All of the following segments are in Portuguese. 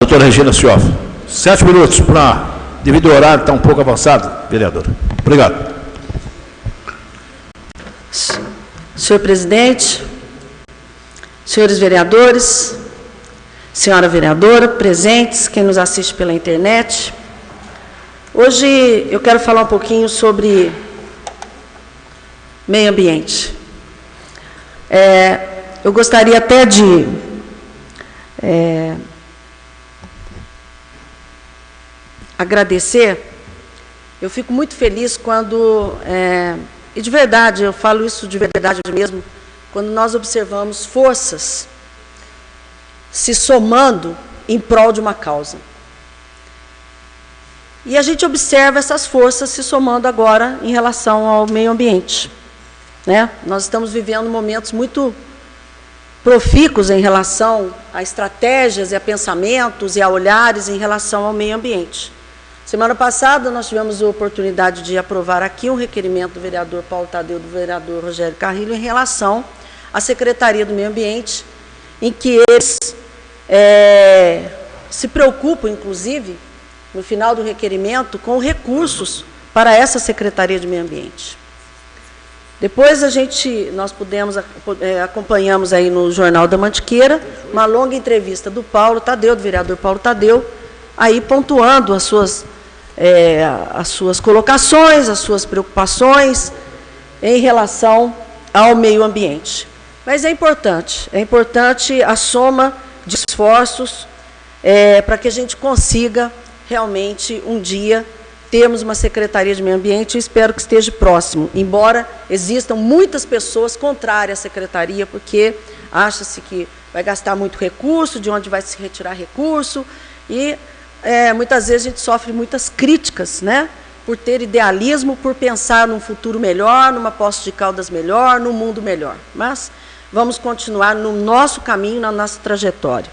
Doutora Regina Sioff. 7 minutos devido ao horário, está um pouco avançado, vereadora. Obrigado. Senhor presidente, senhores vereadores, senhora vereadora, presentes, quem nos assiste pela internet. Hoje eu quero falar um pouquinho sobre meio ambiente. Eu gostaria até de agradecer. Eu fico muito feliz quando, e de verdade, eu falo isso de verdade mesmo, quando nós observamos forças se somando em prol de uma causa. E a gente observa essas forças se somando agora em relação ao meio ambiente, né? Nós estamos vivendo momentos muito profícuos em relação a estratégias e a pensamentos e a olhares em relação ao meio ambiente. Semana passada nós tivemos a oportunidade de aprovar aqui um requerimento do vereador Paulo Tadeu, do vereador Rogério Carrilho, em relação à Secretaria do Meio Ambiente, em que eles se preocupam, inclusive, no final do requerimento, com recursos para essa Secretaria de Meio Ambiente. Depois nós acompanhamos aí no Jornal da Mantiqueira, uma longa entrevista do Paulo Tadeu, do vereador Paulo Tadeu, aí pontuando as suas colocações, as suas preocupações em relação ao meio ambiente. Mas é importante a soma de esforços para que a gente consiga realmente um dia termos uma Secretaria de Meio Ambiente. Eu espero que esteja próximo, embora existam muitas pessoas contrárias à Secretaria, porque acha-se que vai gastar muito recurso, de onde vai se retirar recurso, e muitas vezes a gente sofre muitas críticas, né, por ter idealismo, por pensar num futuro melhor, numa Poços de Caldas melhor, num mundo melhor. Mas vamos continuar no nosso caminho, na nossa trajetória.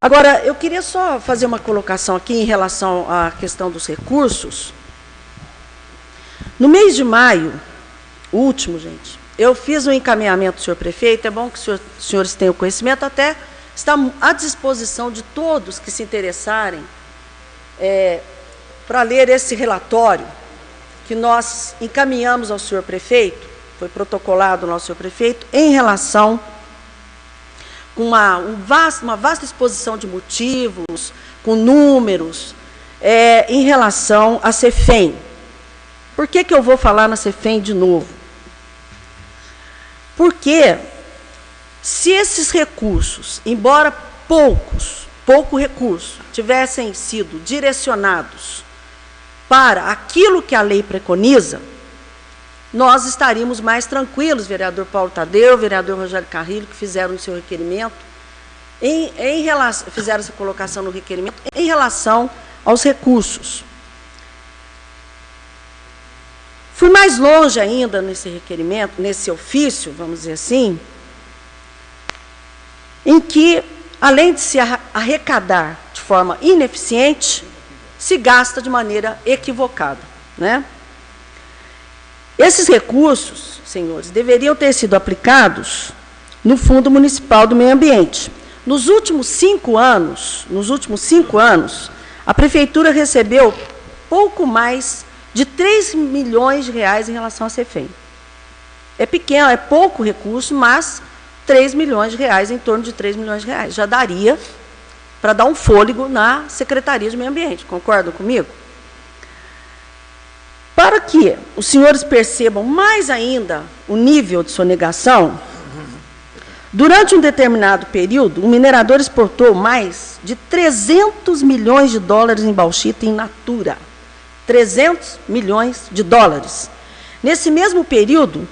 Agora, eu queria só fazer uma colocação aqui em relação à questão dos recursos. No mês de maio, o último, gente, eu fiz um encaminhamento do senhor prefeito, é bom que os senhores tenham conhecimento, até está à disposição de todos que se interessarem para ler esse relatório que nós encaminhamos ao senhor prefeito, foi protocolado ao nosso senhor prefeito, em relação com uma vasta exposição de motivos, com números, em relação à CEFEM. Por que eu vou falar na CEFEM de novo? Porque se esses recursos, embora pouco recurso, tivessem sido direcionados para aquilo que a lei preconiza, nós estaríamos mais tranquilos, vereador Paulo Tadeu, vereador Rogério Carrilho, que fizeram o seu requerimento, fizeram essa colocação no requerimento, em relação aos recursos. Fui mais longe ainda nesse requerimento, nesse ofício, vamos dizer assim, em que, além de se arrecadar de forma ineficiente, se gasta de maneira equivocada, né? Esses recursos, senhores, deveriam ter sido aplicados no Fundo Municipal do Meio Ambiente. Nos últimos 5 anos, a Prefeitura recebeu pouco mais de 3 milhões de reais em relação à CEFEM. É pequeno, é pouco recurso, mas 3 milhões de reais, em torno de 3 milhões de reais, já daria para dar um fôlego na Secretaria de Meio Ambiente. Concordam comigo? Para que os senhores percebam mais ainda o nível de sonegação, durante um determinado período, o minerador exportou mais de 300 milhões de dólares em bauxita in natura. 300 milhões de dólares. Nesse mesmo período,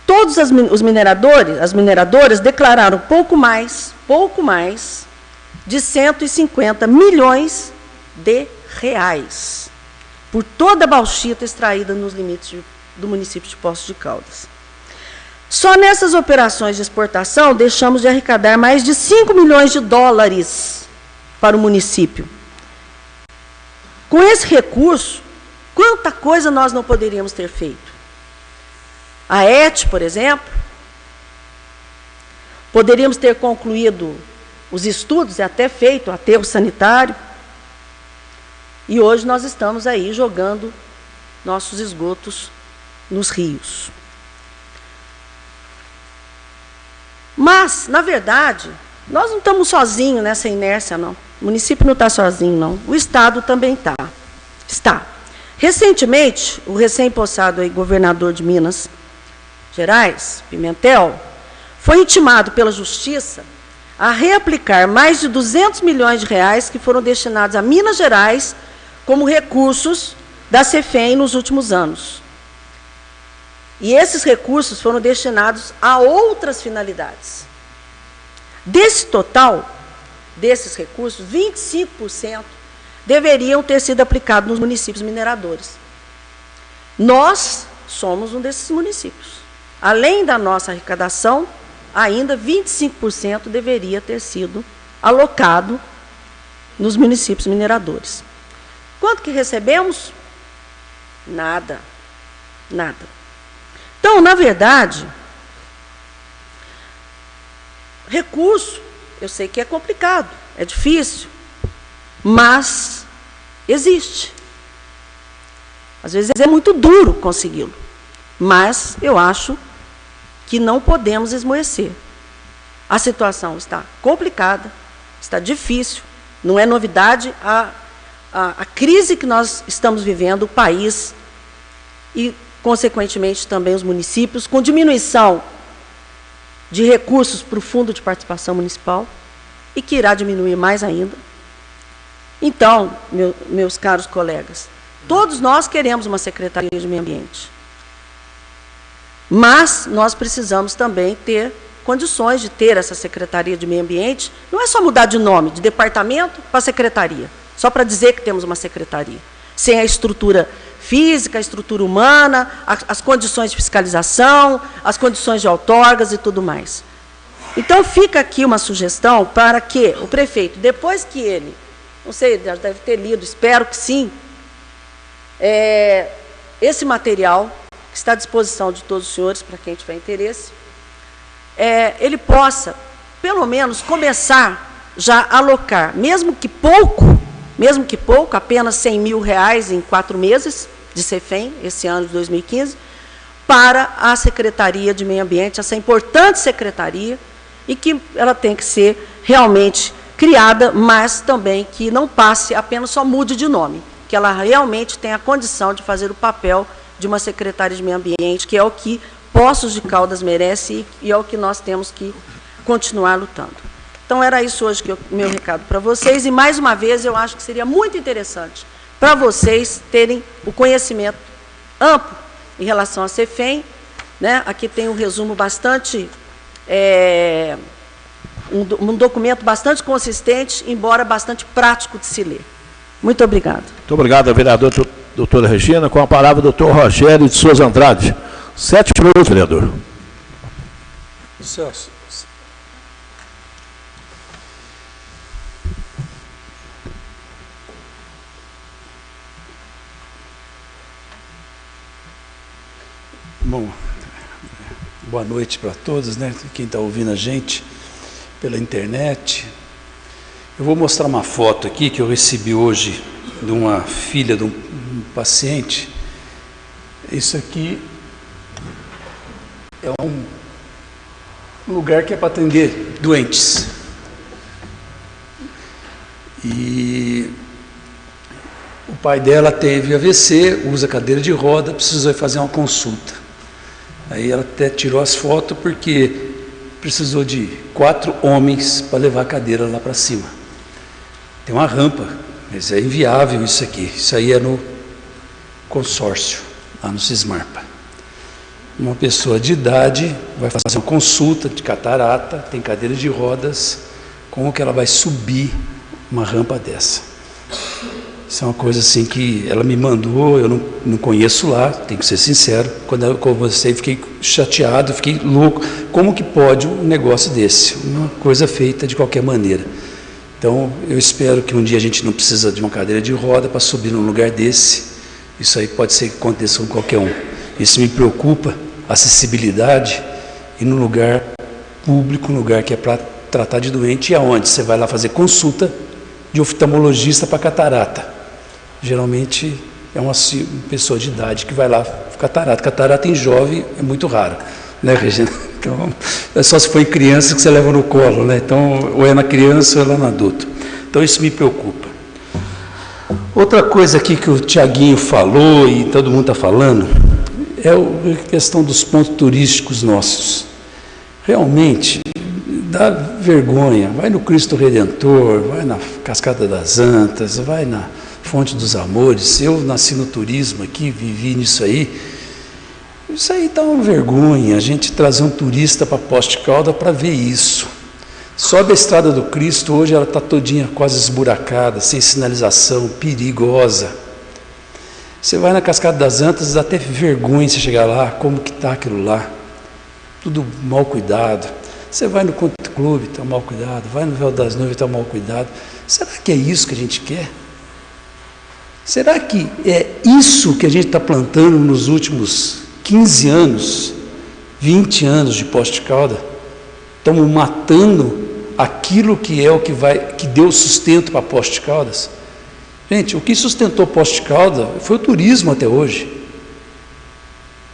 todos as mineradoras declararam pouco mais de 150 milhões de reais por toda a bauxita extraída nos limites do município de Poços de Caldas. Só nessas operações de exportação, deixamos de arrecadar mais de 5 milhões de dólares para o município. Com esse recurso, quanta coisa nós não poderíamos ter feito? A ET, por exemplo, poderíamos ter concluído os estudos, é até feito aterro sanitário, e hoje nós estamos aí jogando nossos esgotos nos rios. Mas, na verdade, nós não estamos sozinhos nessa inércia, não. O município não está sozinho, não. O Estado também está. Recentemente, o recém-possado governador de Minas Gerais, Pimentel, foi intimado pela Justiça a reaplicar mais de 200 milhões de reais que foram destinados a Minas Gerais como recursos da CEFEM nos últimos anos. E esses recursos foram destinados a outras finalidades. Desse total, desses recursos, 25% deveriam ter sido aplicados nos municípios mineradores. Nós somos um desses municípios. Além da nossa arrecadação, ainda 25% deveria ter sido alocado nos municípios mineradores. Quanto que recebemos? Nada. Nada. Então, na verdade, recurso, eu sei que é complicado, é difícil, mas existe. Às vezes é muito duro consegui-lo, mas eu acho que não podemos esmorecer. A situação está complicada, está difícil, não é novidade a crise que nós estamos vivendo, o país e, consequentemente, também os municípios, com diminuição de recursos para o Fundo de Participação Municipal, e que irá diminuir mais ainda. Então, meus caros colegas, todos nós queremos uma Secretaria de Meio Ambiente, mas nós precisamos também ter condições de ter essa Secretaria de Meio Ambiente. Não é só mudar de nome, de departamento para secretaria, só para dizer que temos uma secretaria, sem a estrutura física, a estrutura humana, as condições de fiscalização, as condições de outorgas e tudo mais. Então, fica aqui uma sugestão para que o prefeito, depois que ele, não sei, já deve ter lido, espero que sim, esse material que está à disposição de todos os senhores, para quem tiver interesse, ele possa, pelo menos, começar já a alocar, mesmo que pouco, apenas 100 mil reais em 4 meses de CEFEM, esse ano de 2015, para a Secretaria de Meio Ambiente, essa importante secretaria, e que ela tem que ser realmente criada, mas também que não passe, apenas só mude de nome, que ela realmente tenha a condição de fazer o papel de uma Secretaria de Meio Ambiente, que é o que Poços de Caldas merece e é o que nós temos que continuar lutando. Então, era isso hoje que o meu recado para vocês, e, mais uma vez, eu acho que seria muito interessante para vocês terem o conhecimento amplo em relação à CEFEM, né? Aqui tem um resumo bastante, um documento bastante consistente, embora bastante prático de se ler. Muito obrigada. Muito obrigado, vereadora doutora Regina. Com a palavra, o doutor Rogério de Souza Andrade. 7 minutos, vereador. Celso. Bom, boa noite para todos, né? Quem está ouvindo a gente pela internet. Eu vou mostrar uma foto aqui que eu recebi hoje de uma filha de um paciente. Isso aqui é um lugar que é para atender doentes. E o pai dela teve AVC, usa cadeira de roda, precisou fazer uma consulta. Aí ela até tirou as fotos porque precisou de 4 homens para levar a cadeira lá para cima. Tem uma rampa, mas é inviável isso aqui. Isso aí é no consórcio, lá no Cismarpa. Uma pessoa de idade vai fazer uma consulta de catarata, tem cadeira de rodas, como que ela vai subir uma rampa dessa? Isso é uma coisa assim que ela me mandou, eu não conheço lá, tenho que ser sincero. Quando eu conversei, fiquei chateado, fiquei louco. Como que pode um negócio desse? Uma coisa feita de qualquer maneira. Então, eu espero que um dia a gente não precisa de uma cadeira de roda para subir num lugar desse. Isso aí pode ser que aconteça com qualquer um. Isso me preocupa, acessibilidade, e num lugar público, um lugar que é para tratar de doente, e aonde? Você vai lá fazer consulta de oftalmologista para catarata. Geralmente é uma pessoa de idade que vai lá catarata. Catarata em jovem é muito raro, né, Regina? Então, é só se for em criança que você leva no colo, né? Então, ou é na criança ou é lá no adulto. Então, isso me preocupa. Outra coisa aqui que o Tiaguinho falou e todo mundo está falando é a questão dos pontos turísticos nossos. Realmente, dá vergonha. Vai no Cristo Redentor, vai na Cascata das Antas, vai na Fonte dos Amores. Eu nasci no turismo aqui, vivi nisso aí. Isso aí dá uma vergonha, a gente trazer um turista para Poços de Caldas para ver isso. Sobe a Estrada do Cristo, hoje ela está todinha quase esburacada, sem sinalização, perigosa. Você vai na Cascata das Antas, dá até vergonha você chegar lá, como que está aquilo lá. Tudo mal cuidado. Você vai no Country Club, está mal cuidado. Vai no Véu das Noivas, está mal cuidado. Será que é isso que a gente quer? Será que é isso que a gente está plantando nos últimos 15 anos, 20 anos de Poços de Caldas? Estamos matando aquilo que é o que deu sustento para Poços de Caldas. Gente, o que sustentou Poços de Caldas foi o turismo até hoje.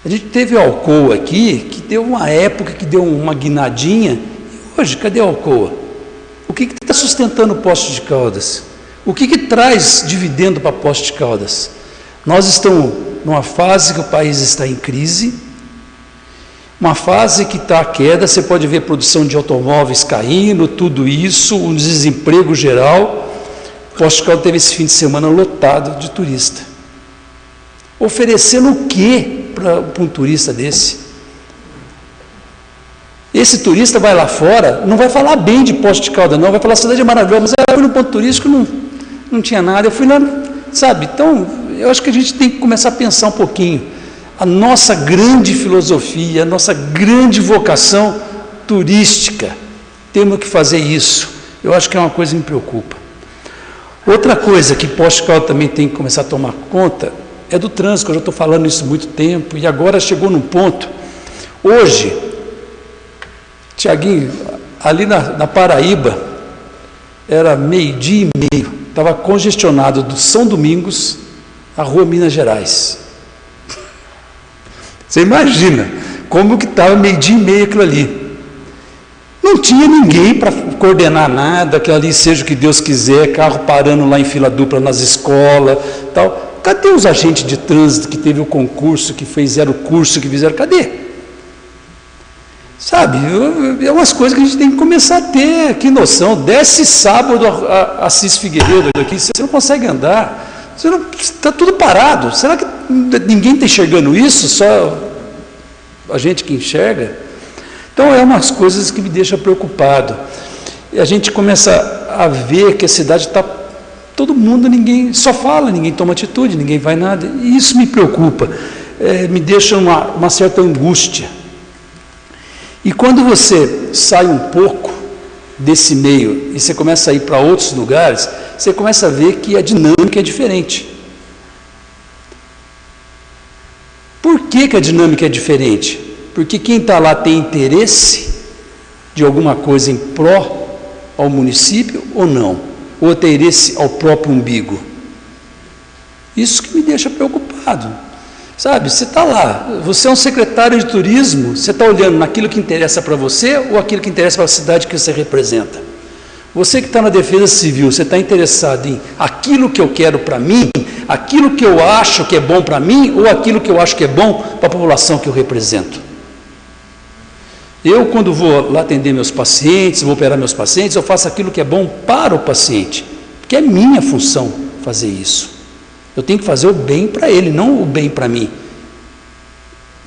A gente teve a Alcoa aqui, que deu uma época que deu uma guinadinha, e hoje, cadê a Alcoa? O que está sustentando Poços de Caldas? O que traz dividendo para Poços de Caldas? Nós estamos numa fase que o país está em crise, uma fase que está à queda, você pode ver a produção de automóveis caindo, tudo isso, um desemprego geral. Poços de Caldas teve esse fim de semana lotado de turista. Oferecendo o quê para um turista desse? Esse turista vai lá fora, não vai falar bem de Poços de Caldas, não, vai falar cidade é maravilhosa, mas eu fui no ponto turístico, não tinha nada, eu fui lá, sabe? Então, eu acho que a gente tem que começar a pensar um pouquinho. A nossa grande filosofia, a nossa grande vocação turística, temos que fazer isso. Eu acho que é uma coisa que me preocupa. Outra coisa que Poços de Caldas também tem que começar a tomar conta é do trânsito. Eu já estou falando isso há muito tempo e agora chegou num ponto. Hoje, Tiaguinho, ali na Paraíba, era 12:30, estava congestionado do São Domingos à Rua Minas Gerais. Você imagina como que estava 12:30 aquilo ali. Não tinha ninguém para coordenar nada, aquilo ali seja o que Deus quiser, carro parando lá em fila dupla nas escolas, tal. Cadê os agentes de trânsito que teve o concurso, que fizeram o curso, que fizeram? Cadê? Sabe, é umas coisas que a gente tem que começar a ter, que noção. Desce sábado a Assis Figueiredo aqui, você não consegue andar, está tudo parado. Será que ninguém está enxergando isso? Só a gente que enxerga? Então, é umas coisas que me deixam preocupado. E a gente começa a ver que a cidade está... Todo mundo, ninguém só fala, ninguém toma atitude, ninguém vai nada. E isso me preocupa, me deixa uma certa angústia. E quando você sai um pouco desse meio e você começa a ir para outros lugares, você começa a ver que a dinâmica é diferente. Por que a dinâmica é diferente? Porque quem está lá tem interesse de alguma coisa em pró ao município ou não? Ou tem interesse ao próprio umbigo? Isso que me deixa preocupado. Sabe, você está lá, você é um secretário de turismo, você está olhando naquilo que interessa para você ou aquilo que interessa para a cidade que você representa? Você que está na defesa civil, você está interessado em aquilo que eu quero para mim, aquilo que eu acho que é bom para mim ou aquilo que eu acho que é bom para a população que eu represento? Eu, quando vou lá atender meus pacientes, vou operar meus pacientes, eu faço aquilo que é bom para o paciente, porque é minha função fazer isso. Eu tenho que fazer o bem para ele, não o bem para mim.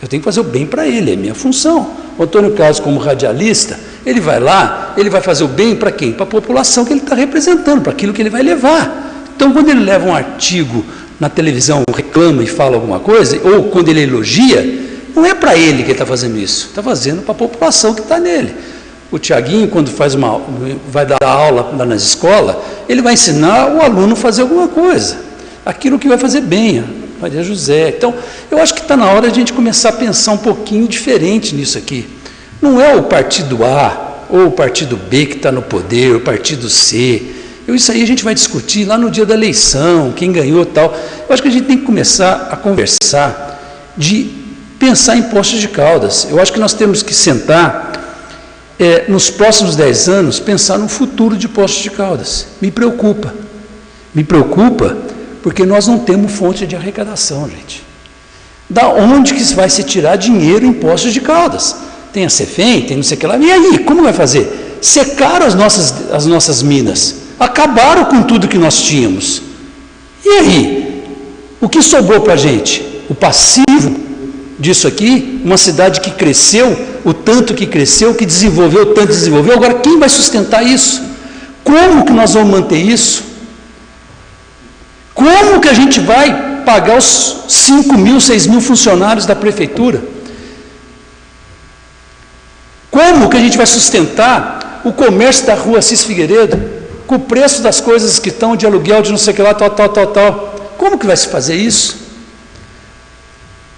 Eu tenho que fazer o bem para ele, é minha função. O Antônio Carlos, como radialista, ele vai lá, ele vai fazer o bem para quem? Para a população que ele está representando, para aquilo que ele vai levar. Então, quando ele leva um artigo na televisão, reclama e fala alguma coisa, ou quando ele elogia, não é para ele que ele está fazendo isso, está fazendo para a população que está nele. O Tiaguinho, quando vai dar aula lá nas escolas, ele vai ensinar o aluno a fazer alguma coisa, aquilo que vai fazer bem, a Maria José. Então, eu acho que está na hora de a gente começar a pensar um pouquinho diferente nisso aqui. Não é o partido A, ou o partido B que está no poder, o partido C. Isso aí a gente vai discutir lá no dia da eleição, quem ganhou e tal. Eu acho que a gente tem que começar a conversar de pensar em Poços de Caldas. Eu acho que nós temos que sentar, nos próximos 10 anos, pensar no futuro de Poços de Caldas. Me preocupa porque nós não temos fonte de arrecadação, gente. Da onde que vai se tirar dinheiro em Poços de Caldas? Tem a Cefem, tem não sei o que lá. E aí, como vai fazer? Secaram as nossas minas, acabaram com tudo que nós tínhamos. E aí? O que sobrou para a gente? O passivo disso aqui, uma cidade que cresceu, o tanto que cresceu, que desenvolveu, o tanto desenvolveu. Agora, quem vai sustentar isso? Como que nós vamos manter isso? Como que a gente vai pagar os 5.000, 6.000 funcionários da prefeitura? Como que a gente vai sustentar o comércio da rua Assis Figueiredo, com o preço das coisas que estão de aluguel, de não sei o que lá, tal? Como que vai se fazer isso?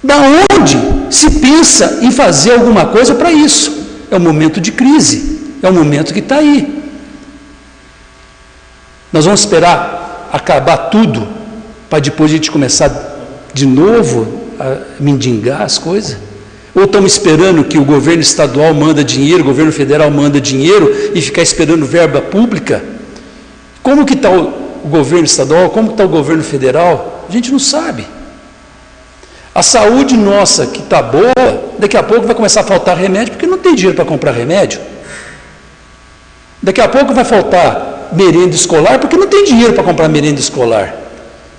Da onde se pensa em fazer alguma coisa para isso? É um momento de crise, é um momento que está aí. Nós vamos esperar acabar tudo, para depois a gente começar de novo a mendigar as coisas? Ou estamos esperando que o governo estadual manda dinheiro, o governo federal manda dinheiro e ficar esperando verba pública? Como que está o governo estadual, como está o governo federal? A gente não sabe. A saúde nossa que está boa, daqui a pouco vai começar a faltar remédio, porque não tem dinheiro para comprar remédio. Daqui a pouco vai faltar merenda escolar, porque não tem dinheiro para comprar merenda escolar.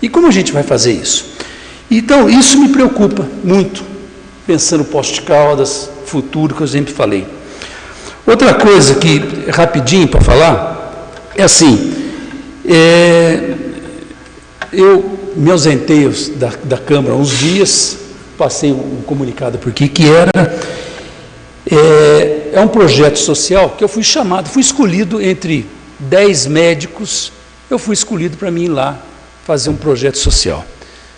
E como a gente vai fazer isso? Então, isso me preocupa muito, pensando no Poços de Caldas, futuro, que eu sempre falei. Outra coisa que, rapidinho para falar, é assim, eu me ausentei da Câmara uns dias, passei um comunicado por aqui, que é um projeto social que eu fui chamado, fui escolhido entre 10 médicos, eu fui escolhido para mim ir lá fazer um projeto social.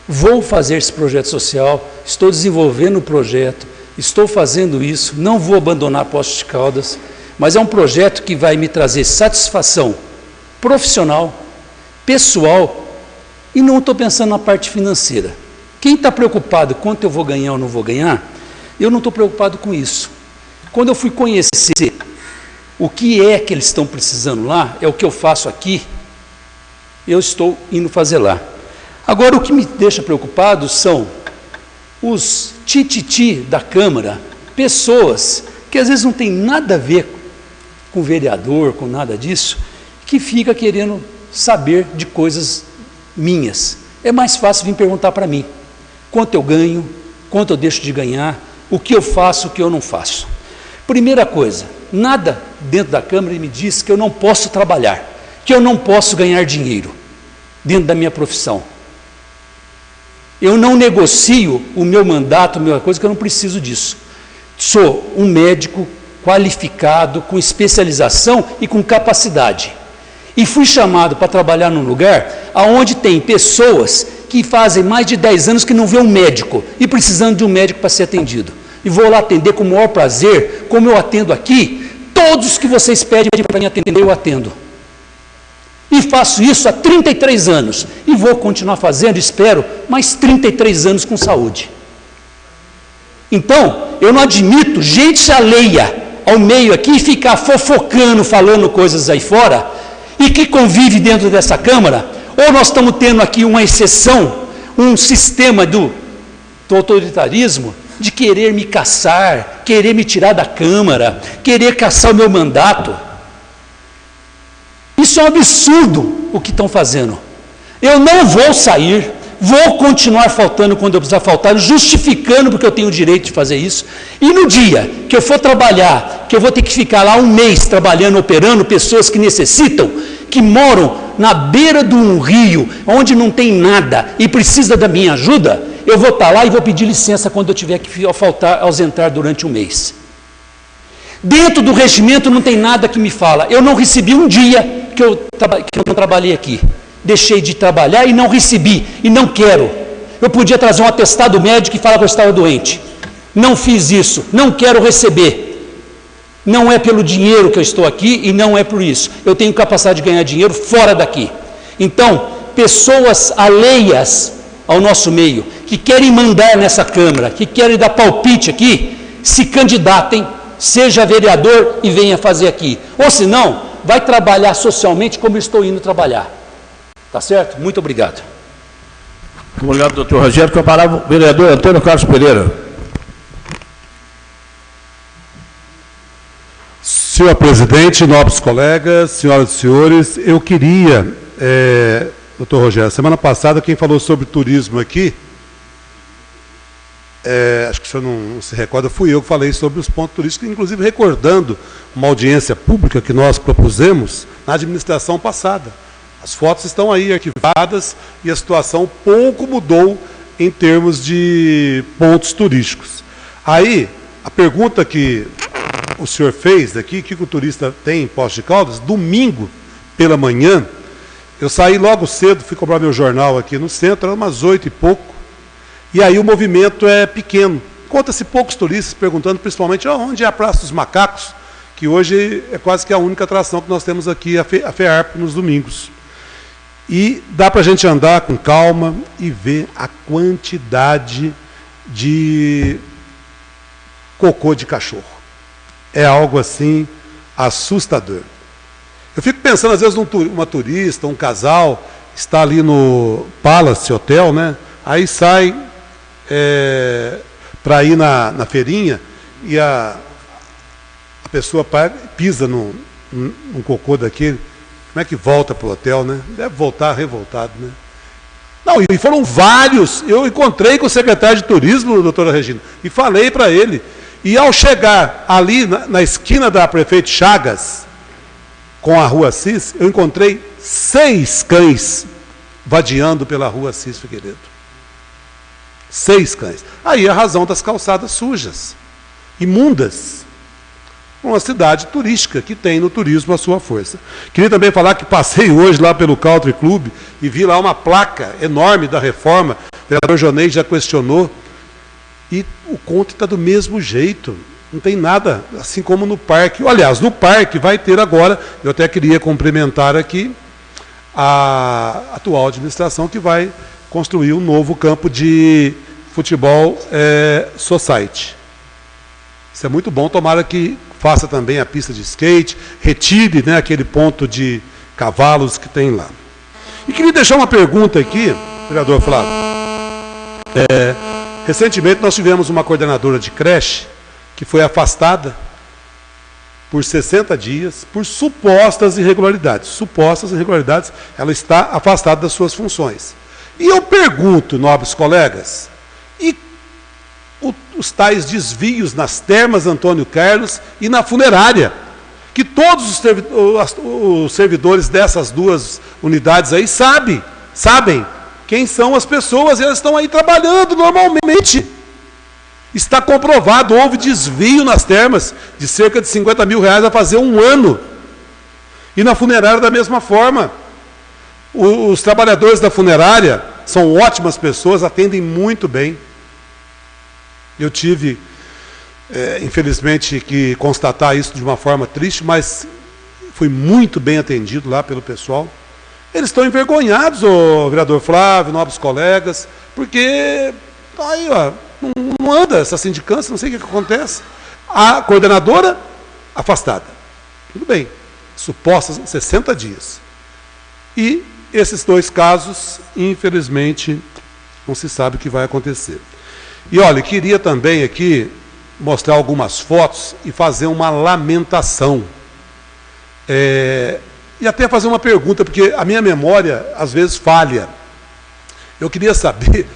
Vou fazer esse projeto social, estou desenvolvendo o projeto, estou fazendo isso, não vou abandonar Poços de Caldas, mas é um projeto que vai me trazer satisfação profissional, pessoal, e não estou pensando na parte financeira. Quem está preocupado quanto eu vou ganhar ou não vou ganhar, eu não estou preocupado com isso. Quando eu fui conhecer o que é que eles estão precisando lá, é o que eu faço aqui, eu estou indo fazer lá. Agora, o que me deixa preocupado são os tititi da Câmara, pessoas que às vezes não tem nada a ver com vereador, com nada disso, que fica querendo saber de coisas minhas. É mais fácil vir perguntar para mim quanto eu ganho, quanto eu deixo de ganhar, o que eu faço, o que eu não faço. Primeira coisa, nada dentro da Câmara me diz que eu não posso trabalhar, que eu não posso ganhar dinheiro dentro da minha profissão. Eu não negocio o meu mandato, a minha coisa, que eu não preciso disso. Sou um médico qualificado, com especialização e com capacidade. E fui chamado para trabalhar num lugar onde tem pessoas que fazem mais de 10 anos que não vê um médico e precisando de um médico para ser atendido. E vou lá atender com o maior prazer, como eu atendo aqui, todos que vocês pedem para mim atender, eu atendo. E faço isso há 33 anos. E vou continuar fazendo, espero, mais 33 anos com saúde. Então, eu não admito gente alheia ao meio aqui ficar fofocando, falando coisas aí fora, e que convive dentro dessa Câmara, ou nós estamos tendo aqui uma exceção, um sistema do autoritarismo, de querer me caçar, querer me tirar da Câmara, querer caçar o meu mandato. Isso é um absurdo o que estão fazendo. Eu não vou sair, vou continuar faltando quando eu precisar faltar, justificando porque eu tenho o direito de fazer isso. E no dia que eu for trabalhar, que eu vou ter que ficar lá um mês trabalhando, operando pessoas que necessitam, que moram na beira de um rio, onde não tem nada e precisa da minha ajuda, eu vou estar lá e vou pedir licença quando eu tiver que faltar, ausentar durante um mês. Dentro do regimento não tem nada que me fala. Eu não recebi um dia que eu não trabalhei aqui. Deixei de trabalhar e não recebi, e não quero. Eu podia trazer um atestado médico e falar que eu estava doente. Não fiz isso, não quero receber. Não é pelo dinheiro que eu estou aqui e não é por isso. Eu tenho capacidade de ganhar dinheiro fora daqui. Então, pessoas alheias ao nosso meio, que querem mandar nessa Câmara, que querem dar palpite aqui, se candidatem, seja vereador e venha fazer aqui. Ou se não, vai trabalhar socialmente como eu estou indo trabalhar. Tá certo? Muito obrigado. Obrigado, doutor Rogério. Com a palavra, o vereador Antônio Carlos Pereira. Senhor presidente, nobres colegas, senhoras e senhores, eu queria, doutor Rogério, semana passada quem falou sobre turismo aqui, acho que o senhor não se recorda, fui eu que falei sobre os pontos turísticos, inclusive recordando uma audiência pública que nós propusemos na administração passada. As fotos estão aí arquivadas e a situação pouco mudou em termos de pontos turísticos. Aí, a pergunta que o senhor fez daqui, o que o turista tem em Poços de Caldas, domingo pela manhã, eu saí logo cedo, fui comprar meu jornal aqui no centro, era umas 8 e pouco, e aí o movimento é pequeno. Conta-se poucos turistas perguntando principalmente onde é a Praça dos Macacos, que hoje é quase que a única atração que nós temos aqui, a FEARP, nos domingos. E dá para a gente andar com calma e ver a quantidade de cocô de cachorro. É algo assim assustador. Eu fico pensando, às vezes, uma turista, um casal, está ali no Palace Hotel, né? Aí sai para ir na feirinha e a pessoa pisa num cocô daquele. Como é que volta para o hotel, né? Deve voltar revoltado, né? Não, e foram vários. Eu encontrei com o secretário de turismo, doutora Regina, e falei para ele. E ao chegar ali na esquina da Prefeito Chagas, com a Rua Assis, eu encontrei 6 cães vadiando pela Rua Assis Figueiredo. 6 cães. Aí a razão das calçadas sujas, imundas. Uma cidade turística que tem no turismo a sua força. Queria também falar que passei hoje lá pelo Country Club e vi lá uma placa enorme da reforma. O vereador Jonei já questionou. E o conto está do mesmo jeito. Não tem nada, assim como no parque. Aliás, no parque vai ter agora, eu até queria cumprimentar aqui a atual administração que vai construir um novo campo de futebol society. Isso é muito bom, tomara que faça também a pista de skate, retire, né, aquele ponto de cavalos que tem lá. E queria deixar uma pergunta aqui, vereador Flávio. Recentemente nós tivemos uma coordenadora de creche que foi afastada por 60 dias por supostas irregularidades. Supostas irregularidades, ela está afastada das suas funções. E eu pergunto, nobres colegas, e os tais desvios nas termas Antônio Carlos e na funerária, que todos os servidores dessas duas unidades aí sabem quem são as pessoas, e elas estão aí trabalhando normalmente. Está comprovado, houve desvio nas termas de cerca de 50 mil reais a fazer um ano. E na funerária da mesma forma. Os trabalhadores da funerária são ótimas pessoas, atendem muito bem. Eu tive, infelizmente, que constatar isso de uma forma triste, mas fui muito bem atendido lá pelo pessoal. Eles estão envergonhados, o vereador Flávio, nobres colegas, porque aí, ó, não anda essa sindicância, não sei o que acontece. A coordenadora afastada. Tudo bem, supostas 60 dias. E esses 2 casos, infelizmente, não se sabe o que vai acontecer. E olha, queria também aqui mostrar algumas fotos e fazer uma lamentação. E até fazer uma pergunta, porque a minha memória às vezes falha. Eu queria saber,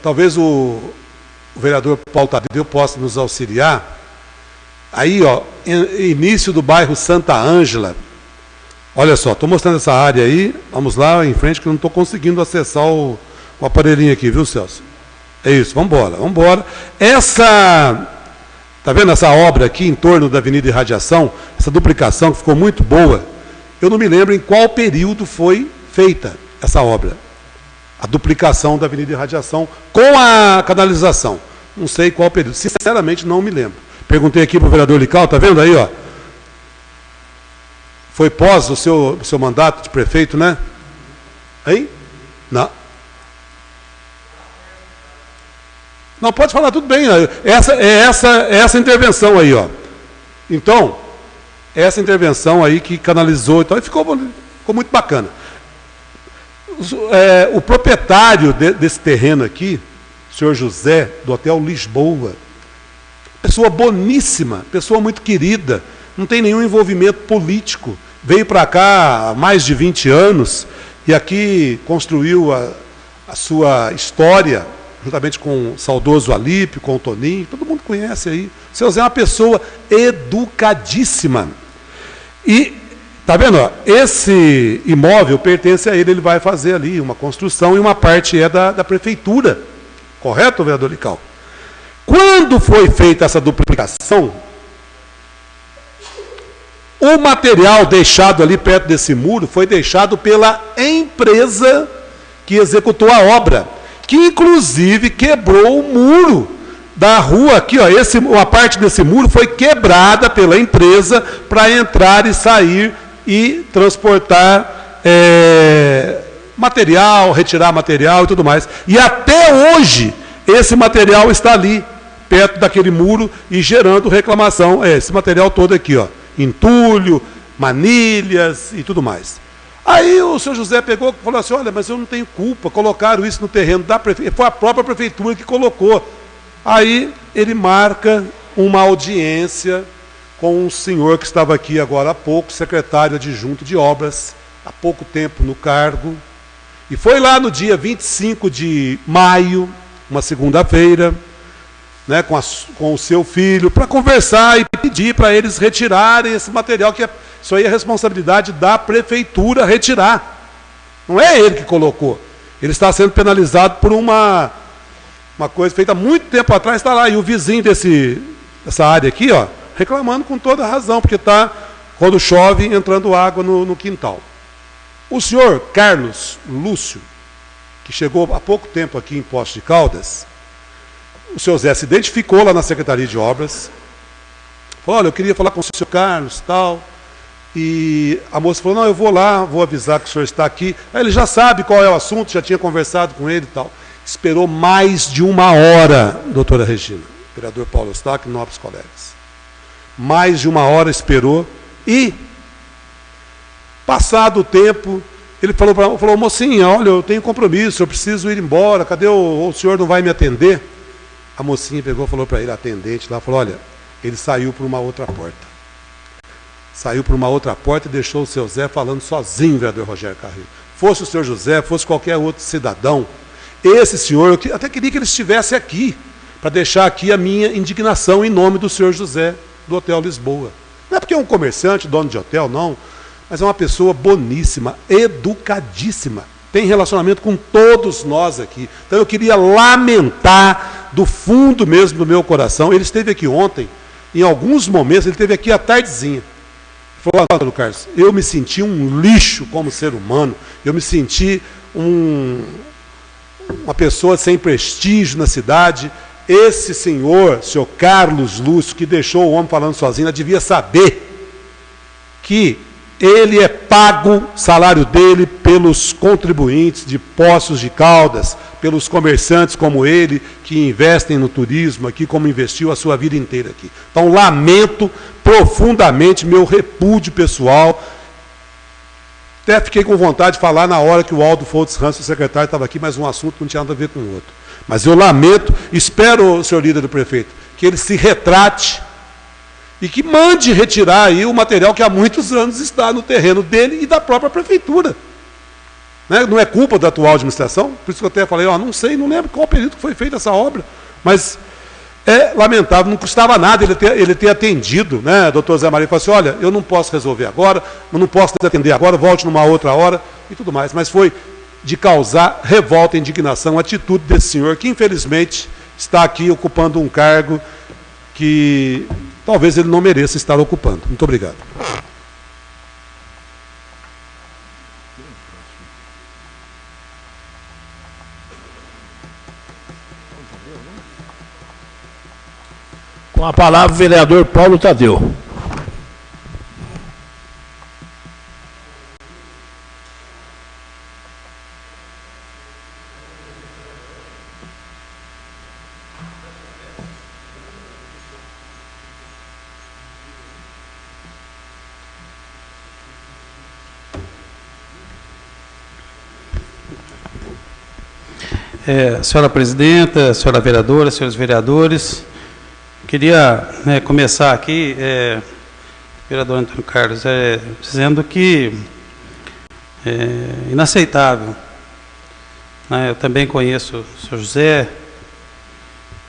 talvez o vereador Paulo Tadeu possa nos auxiliar. Aí, ó, início do bairro Santa Ângela. Olha só, estou mostrando essa área aí. Vamos lá em frente, que eu não estou conseguindo acessar o aparelhinho aqui, viu, Celso? É isso, vamos embora, vamos embora. Está vendo essa obra aqui em torno da Avenida Irradiação? Essa duplicação que ficou muito boa. Eu não me lembro em qual período foi feita essa obra. A duplicação da Avenida Irradiação com a canalização. Não sei qual período, sinceramente não me lembro. perguntei aqui para o vereador Lical, tá vendo aí, ó? Foi pós o seu mandato de prefeito, né? Hein? Não. Não, pode falar, tudo bem. Essa intervenção aí, ó. Então, essa intervenção aí que canalizou, então, ficou muito bacana. O proprietário desse terreno aqui, o senhor José, do Hotel Lisboa, pessoa boníssima, pessoa muito querida, não tem nenhum envolvimento político, veio para cá há mais de 20 anos e aqui construiu a sua história, juntamente com o saudoso Alípio, com o Toninho, todo mundo conhece aí. O seu Zé é uma pessoa educadíssima. E, tá vendo? Ó, esse imóvel pertence a ele, ele vai fazer ali uma construção e uma parte é da prefeitura. Correto, vereador Lical? Quando foi feita essa duplicação, o material deixado ali perto desse muro foi deixado pela empresa que executou a obra, que inclusive quebrou o muro da rua aqui, ó, uma parte desse muro foi quebrada pela empresa para entrar e sair e transportar material, retirar material e tudo mais. E até hoje esse material está ali, perto daquele muro e gerando reclamação. Esse material todo aqui, ó, entulho, manilhas e tudo mais. Aí o senhor José pegou e falou assim, olha, mas eu não tenho culpa, colocaram isso no terreno da prefeitura, foi a própria prefeitura que colocou. Aí ele marca uma audiência com um senhor que estava aqui agora há pouco, secretário adjunto de obras, há pouco tempo no cargo, e foi lá no dia 25 de maio, uma segunda-feira, né, com o seu filho, para conversar e pedir para eles retirarem esse material, que isso aí é responsabilidade da prefeitura retirar. Não é ele que colocou. Ele está sendo penalizado por uma coisa feita há muito tempo atrás, está lá, e o vizinho dessa área aqui, ó, reclamando com toda a razão, porque está, quando chove, entrando água no quintal. O senhor Carlos Lúcio, que chegou há pouco tempo aqui em Poços de Caldas, o senhor Zé se identificou lá na Secretaria de Obras, falou, olha, eu queria falar com o senhor Carlos, tal, e a moça falou, não, eu vou lá, vou avisar que o senhor está aqui. Aí ele já sabe qual é o assunto, já tinha conversado com ele e tal. Esperou mais de 1 hora, doutora Regina, vereador Paulo Eustáquio, nobres colegas. Mais de 1 hora esperou e, passado o tempo, ele falou, mocinha, olha, eu tenho compromisso, eu preciso ir embora, cadê o senhor não vai me atender? A mocinha pegou e falou para ele, a atendente lá, falou, olha, ele saiu por uma outra porta. Saiu por uma outra porta e deixou o seu Zé falando sozinho, vereador Rogério Carrilho. Fosse o senhor José, fosse qualquer outro cidadão, esse senhor, eu até queria que ele estivesse aqui, para deixar aqui a minha indignação em nome do senhor José, do Hotel Lisboa. Não é porque é um comerciante, dono de hotel, não, mas é uma pessoa boníssima, educadíssima, tem relacionamento com todos nós aqui. Então eu queria lamentar do fundo mesmo do meu coração. Ele esteve aqui ontem, em alguns momentos, ele esteve aqui à tardezinha. Ele falou, Antônio Carlos, eu me senti um lixo como ser humano, eu me senti uma pessoa sem prestígio na cidade. Esse senhor Carlos Lúcio, que deixou o homem falando sozinho, devia saber que ele é pago, salário dele, pelos contribuintes de Poços de Caldas, pelos comerciantes como ele, que investem no turismo aqui, como investiu a sua vida inteira aqui. Então, lamento profundamente meu repúdio pessoal. Até fiquei com vontade de falar na hora que o Aldo Foltz Hans, o secretário, estava aqui, mas um assunto não tinha nada a ver com o outro. Mas eu lamento, espero, senhor líder do prefeito, que ele se retrate e que mande retirar aí o material que há muitos anos está no terreno dele e da própria prefeitura. Né? Não é culpa da atual administração, por isso que eu até falei, não sei, não lembro qual período que foi feita essa obra, mas é lamentável, não custava nada ele ter atendido, né, doutor Zé Maria, falou assim, olha, eu não posso resolver agora, eu não posso atender agora, volte numa outra hora e tudo mais, mas foi de causar revolta, indignação, a atitude desse senhor, que infelizmente está aqui ocupando um cargo que talvez ele não mereça estar ocupando. Muito obrigado. Com a palavra, o vereador Paulo Tadeu. Senhora presidenta, senhora vereadora, senhores vereadores, queria começar aqui, vereador Antônio Carlos, dizendo que é inaceitável. Eu também conheço o senhor José,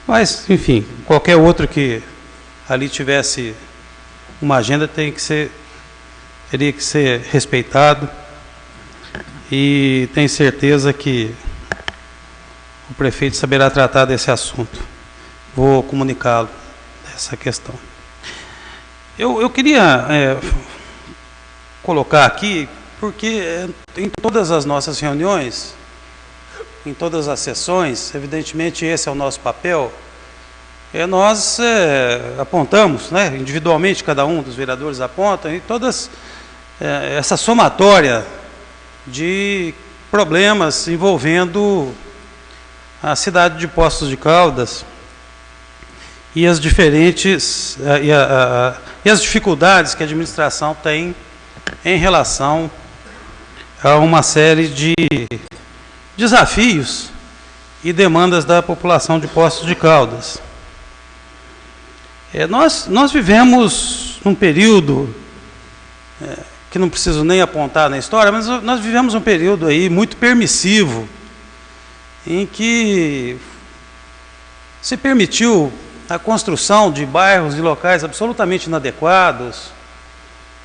mas, enfim, qualquer outro que ali tivesse uma agenda teria que ser respeitado, e tenho certeza que o prefeito saberá tratar desse assunto. Vou comunicá-lo essa questão. Eu queria colocar aqui, porque em todas as nossas reuniões, em todas as sessões, evidentemente esse é o nosso papel, nós apontamos, individualmente cada um dos vereadores aponta, e todas essa somatória de problemas envolvendo a cidade de Poços de Caldas e as diferentes e as dificuldades que a administração tem em relação a uma série de desafios e demandas da população de Poços de Caldas. Nós vivemos um período que não preciso nem apontar na história, mas nós vivemos um período aí muito permissivo, em que se permitiu a construção de bairros e locais absolutamente inadequados,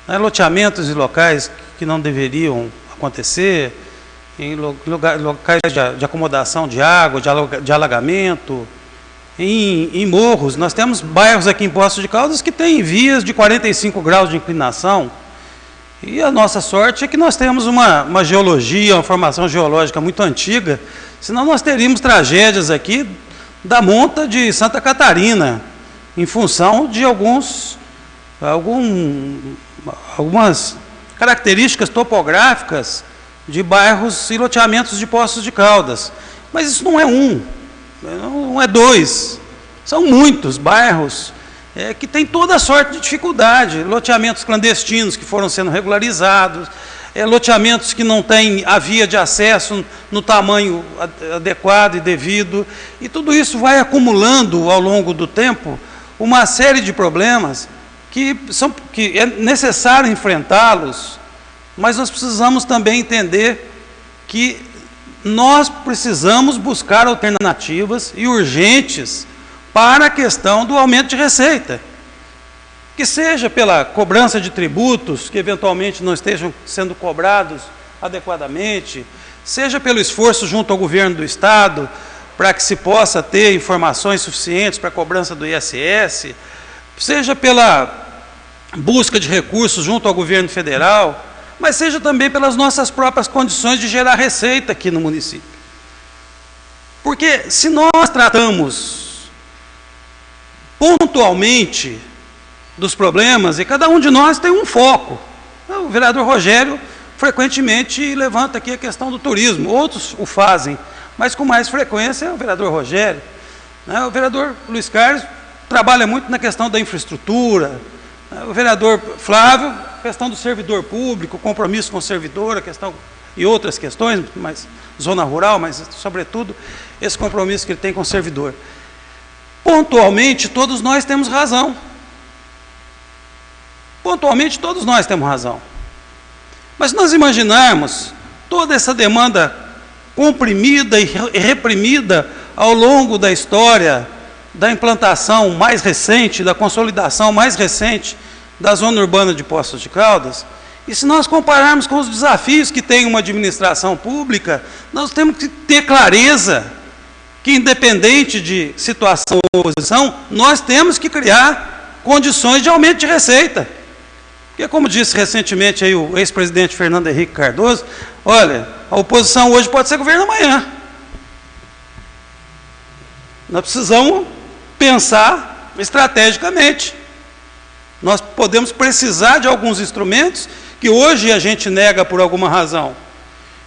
loteamentos e locais que não deveriam acontecer, em locais de acomodação de água, de alagamento, em morros. Nós temos bairros aqui em Poços de Caldas que têm vias de 45 graus de inclinação, e a nossa sorte é que nós temos uma geologia, uma formação geológica muito antiga, senão nós teríamos tragédias aqui da monta de Santa Catarina, em função de algumas características topográficas de bairros e loteamentos de Poços de Caldas. Mas isso não é não é dois, são muitos bairros que tem toda a sorte de dificuldade, loteamentos clandestinos que foram sendo regularizados, loteamentos que não têm a via de acesso no tamanho adequado e devido, e tudo isso vai acumulando ao longo do tempo uma série de problemas que é necessário enfrentá-los, mas nós precisamos também entender que nós precisamos buscar alternativas e urgentes para a questão do aumento de receita, que seja pela cobrança de tributos que eventualmente não estejam sendo cobrados adequadamente, seja pelo esforço junto ao governo do Estado para que se possa ter informações suficientes para a cobrança do ISS, seja pela busca de recursos junto ao governo federal, mas seja também pelas nossas próprias condições de gerar receita aqui no município. Porque se nós tratamos pontualmente dos problemas, e cada um de nós tem um foco. O vereador Rogério frequentemente levanta aqui a questão do turismo, outros o fazem, mas com mais frequência é o vereador Rogério. O vereador Luiz Carlos trabalha muito na questão da infraestrutura, o vereador Flávio, questão do servidor público, compromisso com o servidor, a questão e outras questões, mas zona rural, mas sobretudo esse compromisso que ele tem com o servidor. Pontualmente, todos nós temos razão. Pontualmente, todos nós temos razão. Mas se nós imaginarmos toda essa demanda comprimida e reprimida ao longo da história da implantação mais recente, da consolidação mais recente da zona urbana de Poços de Caldas, e se nós compararmos com os desafios que tem uma administração pública, nós temos que ter clareza que, independente de situação ou oposição, nós temos que criar condições de aumento de receita. Porque, como disse recentemente aí o ex-presidente Fernando Henrique Cardoso, olha, a oposição hoje pode ser governo amanhã. Nós precisamos pensar estrategicamente. Nós podemos precisar de alguns instrumentos que hoje a gente nega por alguma razão.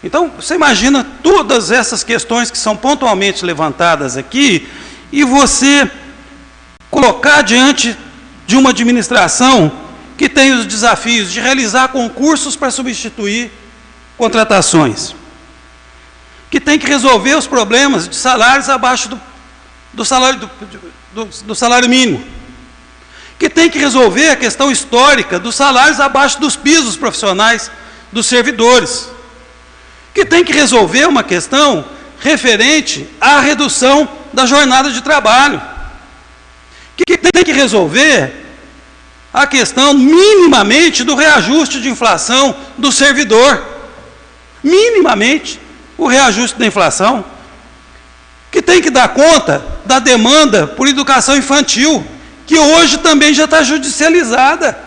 Então, você imagina todas essas questões que são pontualmente levantadas aqui e você colocar diante de uma administração que tem os desafios de realizar concursos para substituir contratações, que tem que resolver os problemas de salários abaixo do salário mínimo, que tem que resolver a questão histórica dos salários abaixo dos pisos profissionais dos servidores, que tem que resolver uma questão referente à redução da jornada de trabalho, que tem que resolver a questão minimamente do reajuste de inflação do servidor, minimamente o reajuste da inflação, que tem que dar conta da demanda por educação infantil, que hoje também já está judicializada.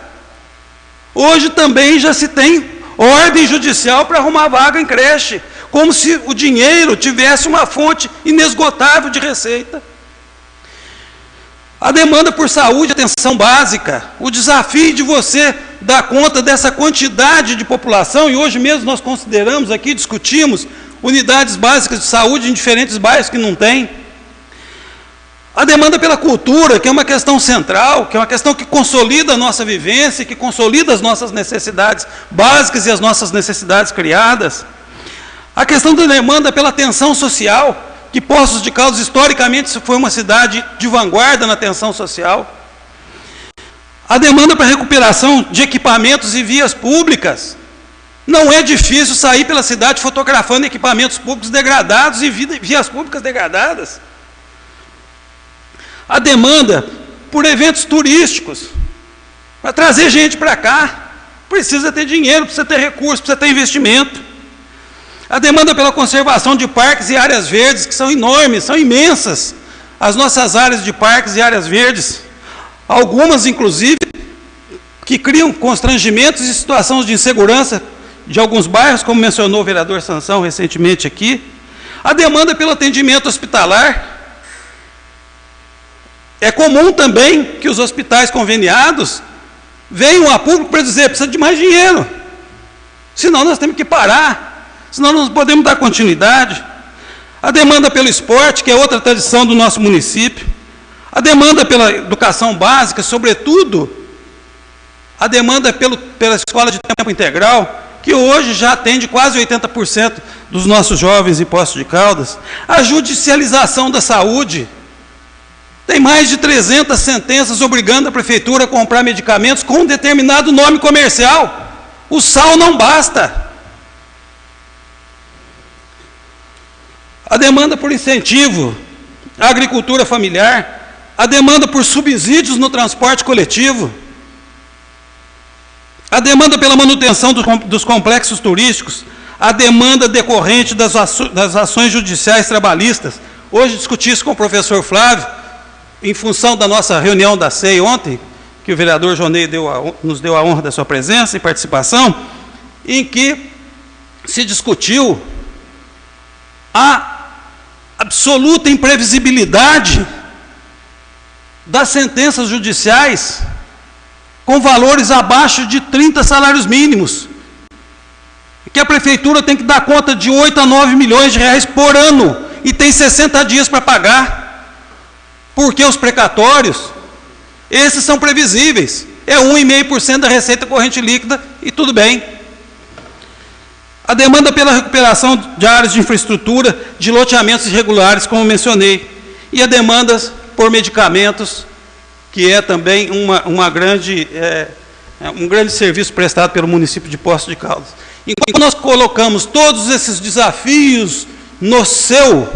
Hoje também já se tem ordem judicial para arrumar vaga em creche, como se o dinheiro tivesse uma fonte inesgotável de receita. A demanda por saúde e atenção básica, o desafio de você dar conta dessa quantidade de população, e hoje mesmo nós consideramos aqui, discutimos, unidades básicas de saúde em diferentes bairros que não tem. A demanda pela cultura, que é uma questão central, que é uma questão que consolida a nossa vivência, que consolida as nossas necessidades básicas e as nossas necessidades criadas. A questão da demanda pela atenção social, que Poços de Caldas, historicamente, foi uma cidade de vanguarda na atenção social. A demanda para recuperação de equipamentos e vias públicas. Não é difícil sair pela cidade fotografando equipamentos públicos degradados e vias públicas degradadas. A demanda por eventos turísticos. Para trazer gente para cá, precisa ter dinheiro, precisa ter recursos, precisa ter investimento. A demanda pela conservação de parques e áreas verdes, que são enormes, são imensas, as nossas áreas de parques e áreas verdes. Algumas, inclusive, que criam constrangimentos e situações de insegurança de alguns bairros, como mencionou o vereador Sansão recentemente aqui. A demanda pelo atendimento hospitalar. É comum também que os hospitais conveniados venham a público para dizer, precisa de mais dinheiro, senão nós temos que parar, senão não podemos dar continuidade. A demanda pelo esporte, que é outra tradição do nosso município. A demanda pela educação básica, sobretudo, a demanda pela escola de tempo integral, que hoje já atende quase 80% dos nossos jovens em Poços de Caldas. A judicialização da saúde. Tem mais de 300 sentenças obrigando a prefeitura a comprar medicamentos com um determinado nome comercial. O sal não basta. A demanda por incentivo à agricultura familiar, a demanda por subsídios no transporte coletivo, a demanda pela manutenção dos complexos turísticos, a demanda decorrente das ações judiciais trabalhistas. Hoje discuti isso com o professor Flávio, em função da nossa reunião da SEI ontem, que o vereador Jonei nos deu a honra da sua presença e participação, em que se discutiu a absoluta imprevisibilidade das sentenças judiciais com valores abaixo de 30 salários mínimos, que a prefeitura tem que dar conta de 8 a 9 milhões de reais por ano, e tem 60 dias para pagar. Porque os precatórios, esses são previsíveis, é 1,5% da receita corrente líquida e tudo bem. A demanda pela recuperação de áreas de infraestrutura, de loteamentos irregulares, como mencionei, e a demanda por medicamentos, que é também um grande serviço prestado pelo município de Poços de Caldas. Enquanto nós colocamos todos esses desafios no seu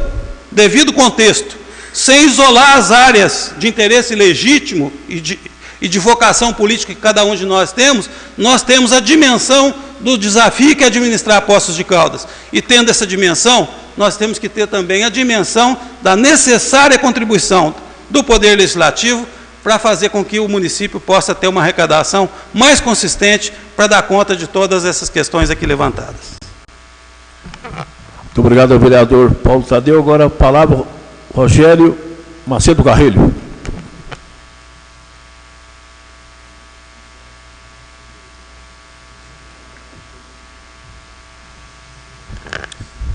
devido contexto, sem isolar as áreas de interesse legítimo e de vocação política que cada um de nós temos a dimensão do desafio que é administrar Poços de Caldas. E tendo essa dimensão, nós temos que ter também a dimensão da necessária contribuição do Poder Legislativo para fazer com que o município possa ter uma arrecadação mais consistente para dar conta de todas essas questões aqui levantadas. Muito obrigado ao vereador Paulo Tadeu. Agora a palavra Rogério Macedo Carrilho.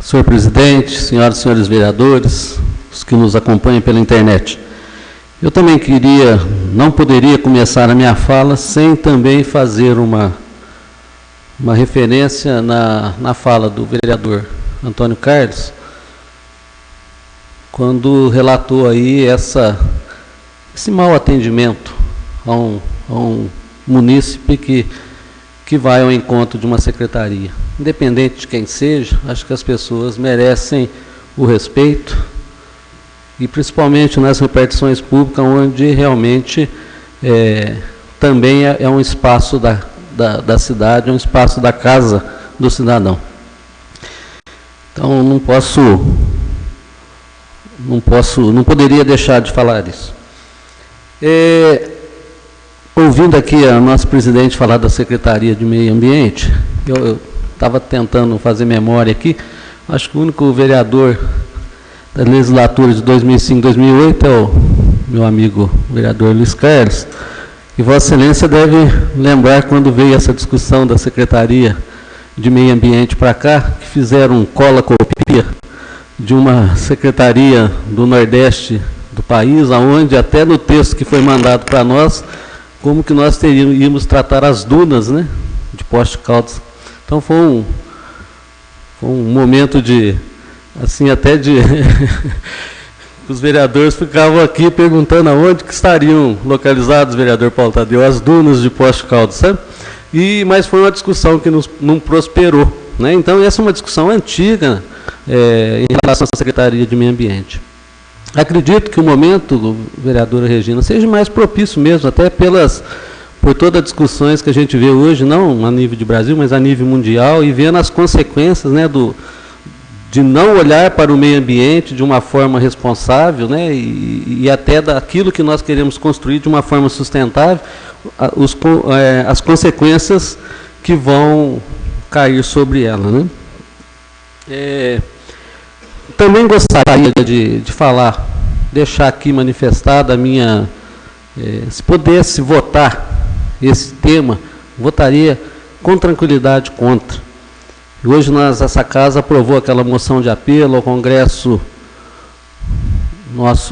Senhor presidente, senhoras e senhores vereadores, os que nos acompanham pela internet. Eu também não poderia começar a minha fala sem também fazer uma referência na fala do vereador Antônio Carlos, quando relatou aí esse mau atendimento a um munícipe que vai ao encontro de uma secretaria. Independente de quem seja, acho que as pessoas merecem o respeito, e principalmente nas repartições públicas, onde realmente também é um espaço da cidade, é um espaço da casa do cidadão. Então, não poderia deixar de falar isso. Ouvindo aqui a nossa presidente falar da Secretaria de Meio Ambiente, eu estava tentando fazer memória aqui, acho que o único vereador da legislatura de 2005-2008 é o meu amigo vereador Luiz Carlos, e Vossa Excelência deve lembrar quando veio essa discussão da Secretaria de Meio Ambiente para cá, que fizeram cola-copia de uma secretaria do Nordeste do país, aonde até no texto que foi mandado para nós, como que nós íamos tratar as dunas, né, de Poços de Caldas. Então foi um momento assim, até de os vereadores ficavam aqui perguntando aonde que estariam localizados, vereador Paulo Tadeu, as dunas de Poços de Caldas, sabe? Mas foi uma discussão que não prosperou, né? Então essa é uma discussão antiga em relação à Secretaria de Meio Ambiente. Acredito que o momento, vereadora Regina, seja mais propício mesmo, até por todas as discussões que a gente vê hoje, não a nível de Brasil, mas a nível mundial, e vendo as consequências, né, de não olhar para o meio ambiente de uma forma responsável, né, e até daquilo que nós queremos construir de uma forma sustentável, as consequências que vão cair sobre ela, né. Também gostaria de falar, deixar aqui manifestada a minha, se pudesse votar esse tema, votaria com tranquilidade contra. E hoje essa casa aprovou aquela moção de apelo ao Congresso,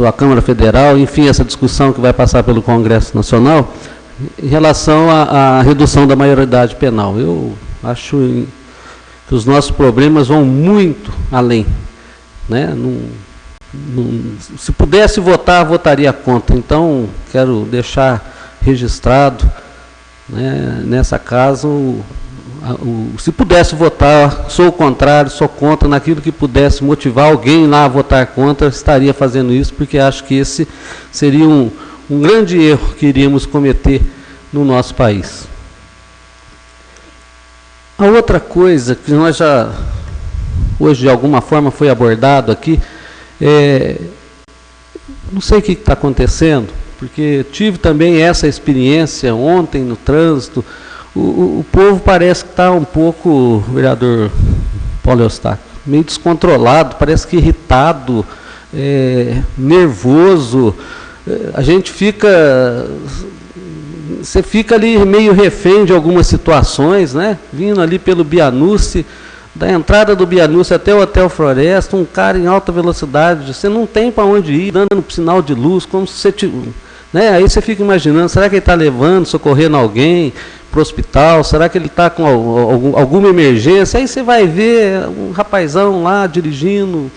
a Câmara Federal, enfim, essa discussão que vai passar pelo Congresso Nacional, em relação à redução da maioridade penal. Eu acho que os nossos problemas vão muito além, né? Se pudesse votar, votaria contra. Então, quero deixar registrado, né, nessa casa, se pudesse votar, sou o contrário, sou contra, naquilo que pudesse motivar alguém lá a votar contra, estaria fazendo isso, porque acho que esse seria um grande erro que iríamos cometer no nosso país. A outra coisa que nós já, hoje de alguma forma foi abordado aqui, não sei o que está acontecendo, porque tive também essa experiência ontem no trânsito. O povo parece que está um pouco, vereador Paulo Eustáquio, meio descontrolado, parece que irritado, nervoso. A gente você fica ali meio refém de algumas situações, né? Vindo ali pelo Bianusse, da entrada do Bianusse até o Hotel Floresta, um cara em alta velocidade, você não tem para onde ir, dando no sinal de luz, como se você... Né? Aí você fica imaginando, será que ele está levando, socorrendo alguém para o hospital? Será que ele está com alguma emergência? Aí você vai ver um rapazão lá dirigindo,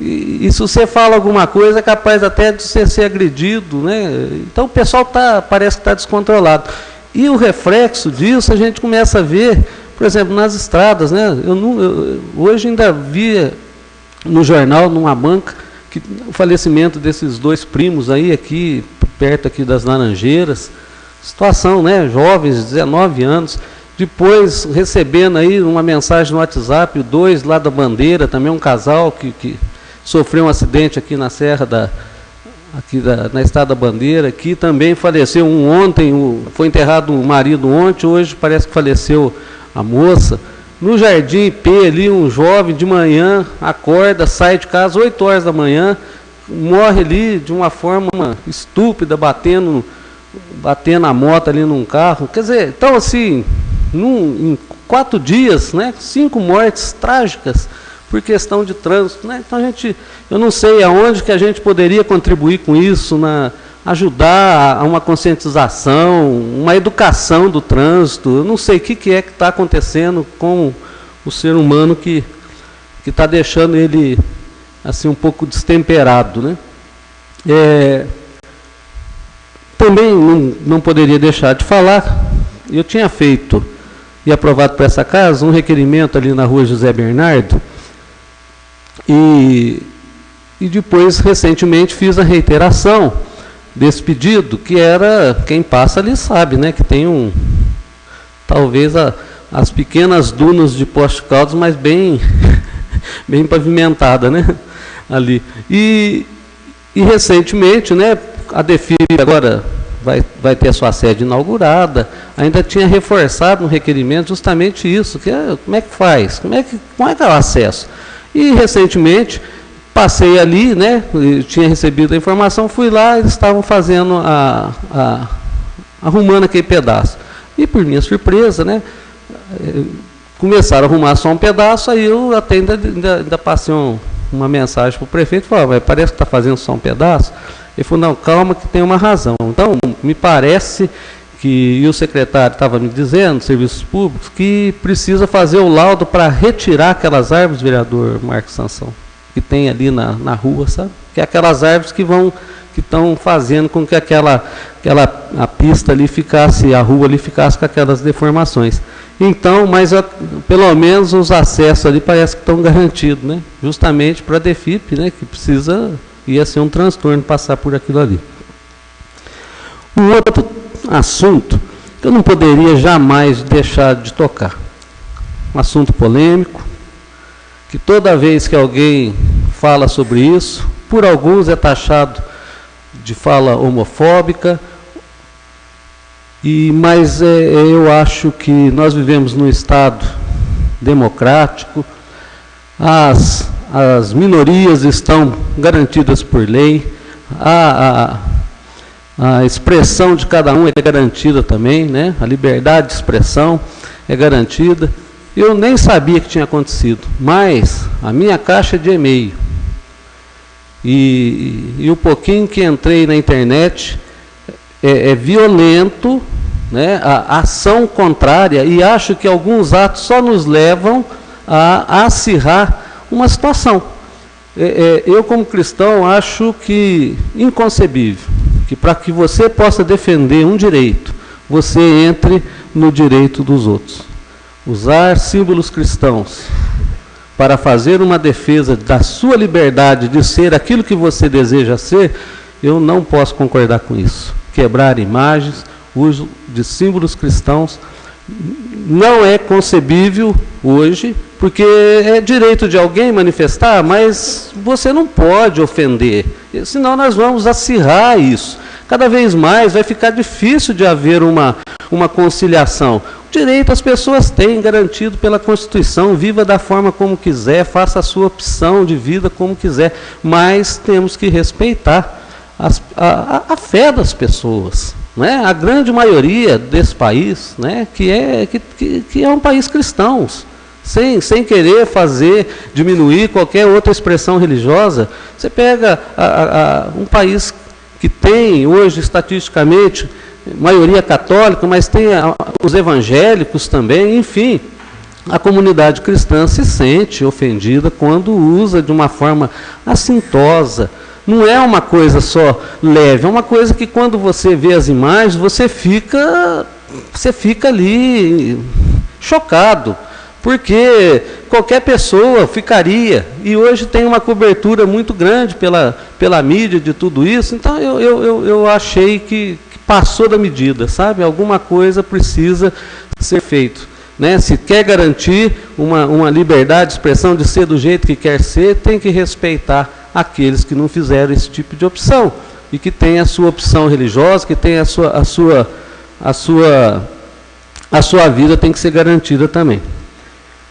e se você fala alguma coisa, é capaz até de você ser agredido, né? Então o pessoal parece que está descontrolado. E o reflexo disso a gente começa a ver, por exemplo, nas estradas, né? Hoje ainda vi no jornal, numa banca, que o falecimento desses dois primos aí, aqui, perto aqui das Laranjeiras, situação, né? Jovens, 19 anos, depois recebendo aí uma mensagem no WhatsApp, dois lá da Bandeira, também um casal que sofreu um acidente aqui na Serra na Estrada da Bandeira, que também faleceu ontem, foi enterrado o marido ontem, hoje parece que faleceu a moça. No Jardim IP ali, um jovem de manhã acorda, sai de casa 8 horas da manhã, morre ali de uma forma estúpida, batendo a moto ali num carro. Quer dizer, então assim, em 4 dias, né, 5 mortes trágicas, por questão de trânsito, né? Então eu não sei aonde que a gente poderia contribuir com isso, ajudar a uma conscientização, uma educação do trânsito. Eu não sei o que é que está acontecendo com o ser humano que está deixando ele assim um pouco destemperado, né? Também não poderia deixar de falar, eu tinha feito e aprovado para essa casa um requerimento ali na rua José Bernardo, e depois, recentemente, fiz a reiteração desse pedido, que era, quem passa ali sabe, né, que tem talvez as pequenas dunas de Poços de Caldas, mas bem pavimentada, né, ali. E recentemente, né, a DEFIP agora vai ter a sua sede inaugurada, ainda tinha reforçado no requerimento justamente isso, que como é que faz, como é que é o acesso. E recentemente passei ali, né, tinha recebido a informação, fui lá, eles estavam fazendo arrumando aquele pedaço. E por minha surpresa, né, começaram a arrumar só um pedaço, aí eu até ainda passei uma mensagem para o prefeito, falou, mas parece que está fazendo só um pedaço. Ele falou, não, calma que tem uma razão. Então, me parece que, e o secretário estava me dizendo, Serviços Públicos, que precisa fazer o laudo para retirar aquelas árvores, vereador Marcos Sansão, que tem ali na rua, sabe? Que é aquelas árvores que estão fazendo com que a pista ali ficasse, a rua ali ficasse com aquelas deformações. Então, mas pelo menos os acessos ali parece que estão garantidos, né? Justamente para a DEFIP, né? Que ia ser um transtorno passar por aquilo ali. Um outro assunto que eu não poderia jamais deixar de tocar. Um assunto polêmico, que toda vez que alguém fala sobre isso, por alguns é taxado de fala homofóbica, mas eu acho que nós vivemos num Estado democrático, as minorias estão garantidas por lei, a expressão de cada um é garantida também, né? A liberdade de expressão é garantida. Eu nem sabia que tinha acontecido, mas a minha caixa de e-mail e o pouquinho que entrei na internet é violento, né? A ação contrária, e acho que alguns atos só nos levam a acirrar uma situação. Eu, como cristão, acho que inconcebível que para que você possa defender um direito, você entre no direito dos outros. Usar símbolos cristãos para fazer uma defesa da sua liberdade de ser aquilo que você deseja ser, eu não posso concordar com isso. Quebrar imagens, uso de símbolos cristãos, não é concebível hoje, porque é direito de alguém manifestar, mas você não pode ofender, senão nós vamos acirrar isso. Cada vez mais vai ficar difícil de haver uma conciliação. O direito as pessoas têm garantido pela Constituição, viva da forma como quiser, faça a sua opção de vida como quiser, mas temos que respeitar a fé das pessoas. Né? A grande maioria desse país, né, que é um país cristão, sem querer diminuir qualquer outra expressão religiosa. Você pega um país que tem hoje, estatisticamente, maioria católica, mas tem os evangélicos também, enfim, a comunidade cristã se sente ofendida quando usa de uma forma assintosa. Não é uma coisa só leve, é uma coisa que quando você vê as imagens, você fica ali chocado, porque qualquer pessoa ficaria, e hoje tem uma cobertura muito grande pela mídia de tudo isso, então eu achei que passou da medida, sabe? Alguma coisa precisa ser feito. Né? Se quer garantir uma liberdade de expressão de ser do jeito que quer ser, tem que respeitar aqueles que não fizeram esse tipo de opção e que tem a sua opção religiosa, que tem a sua vida tem que ser garantida também.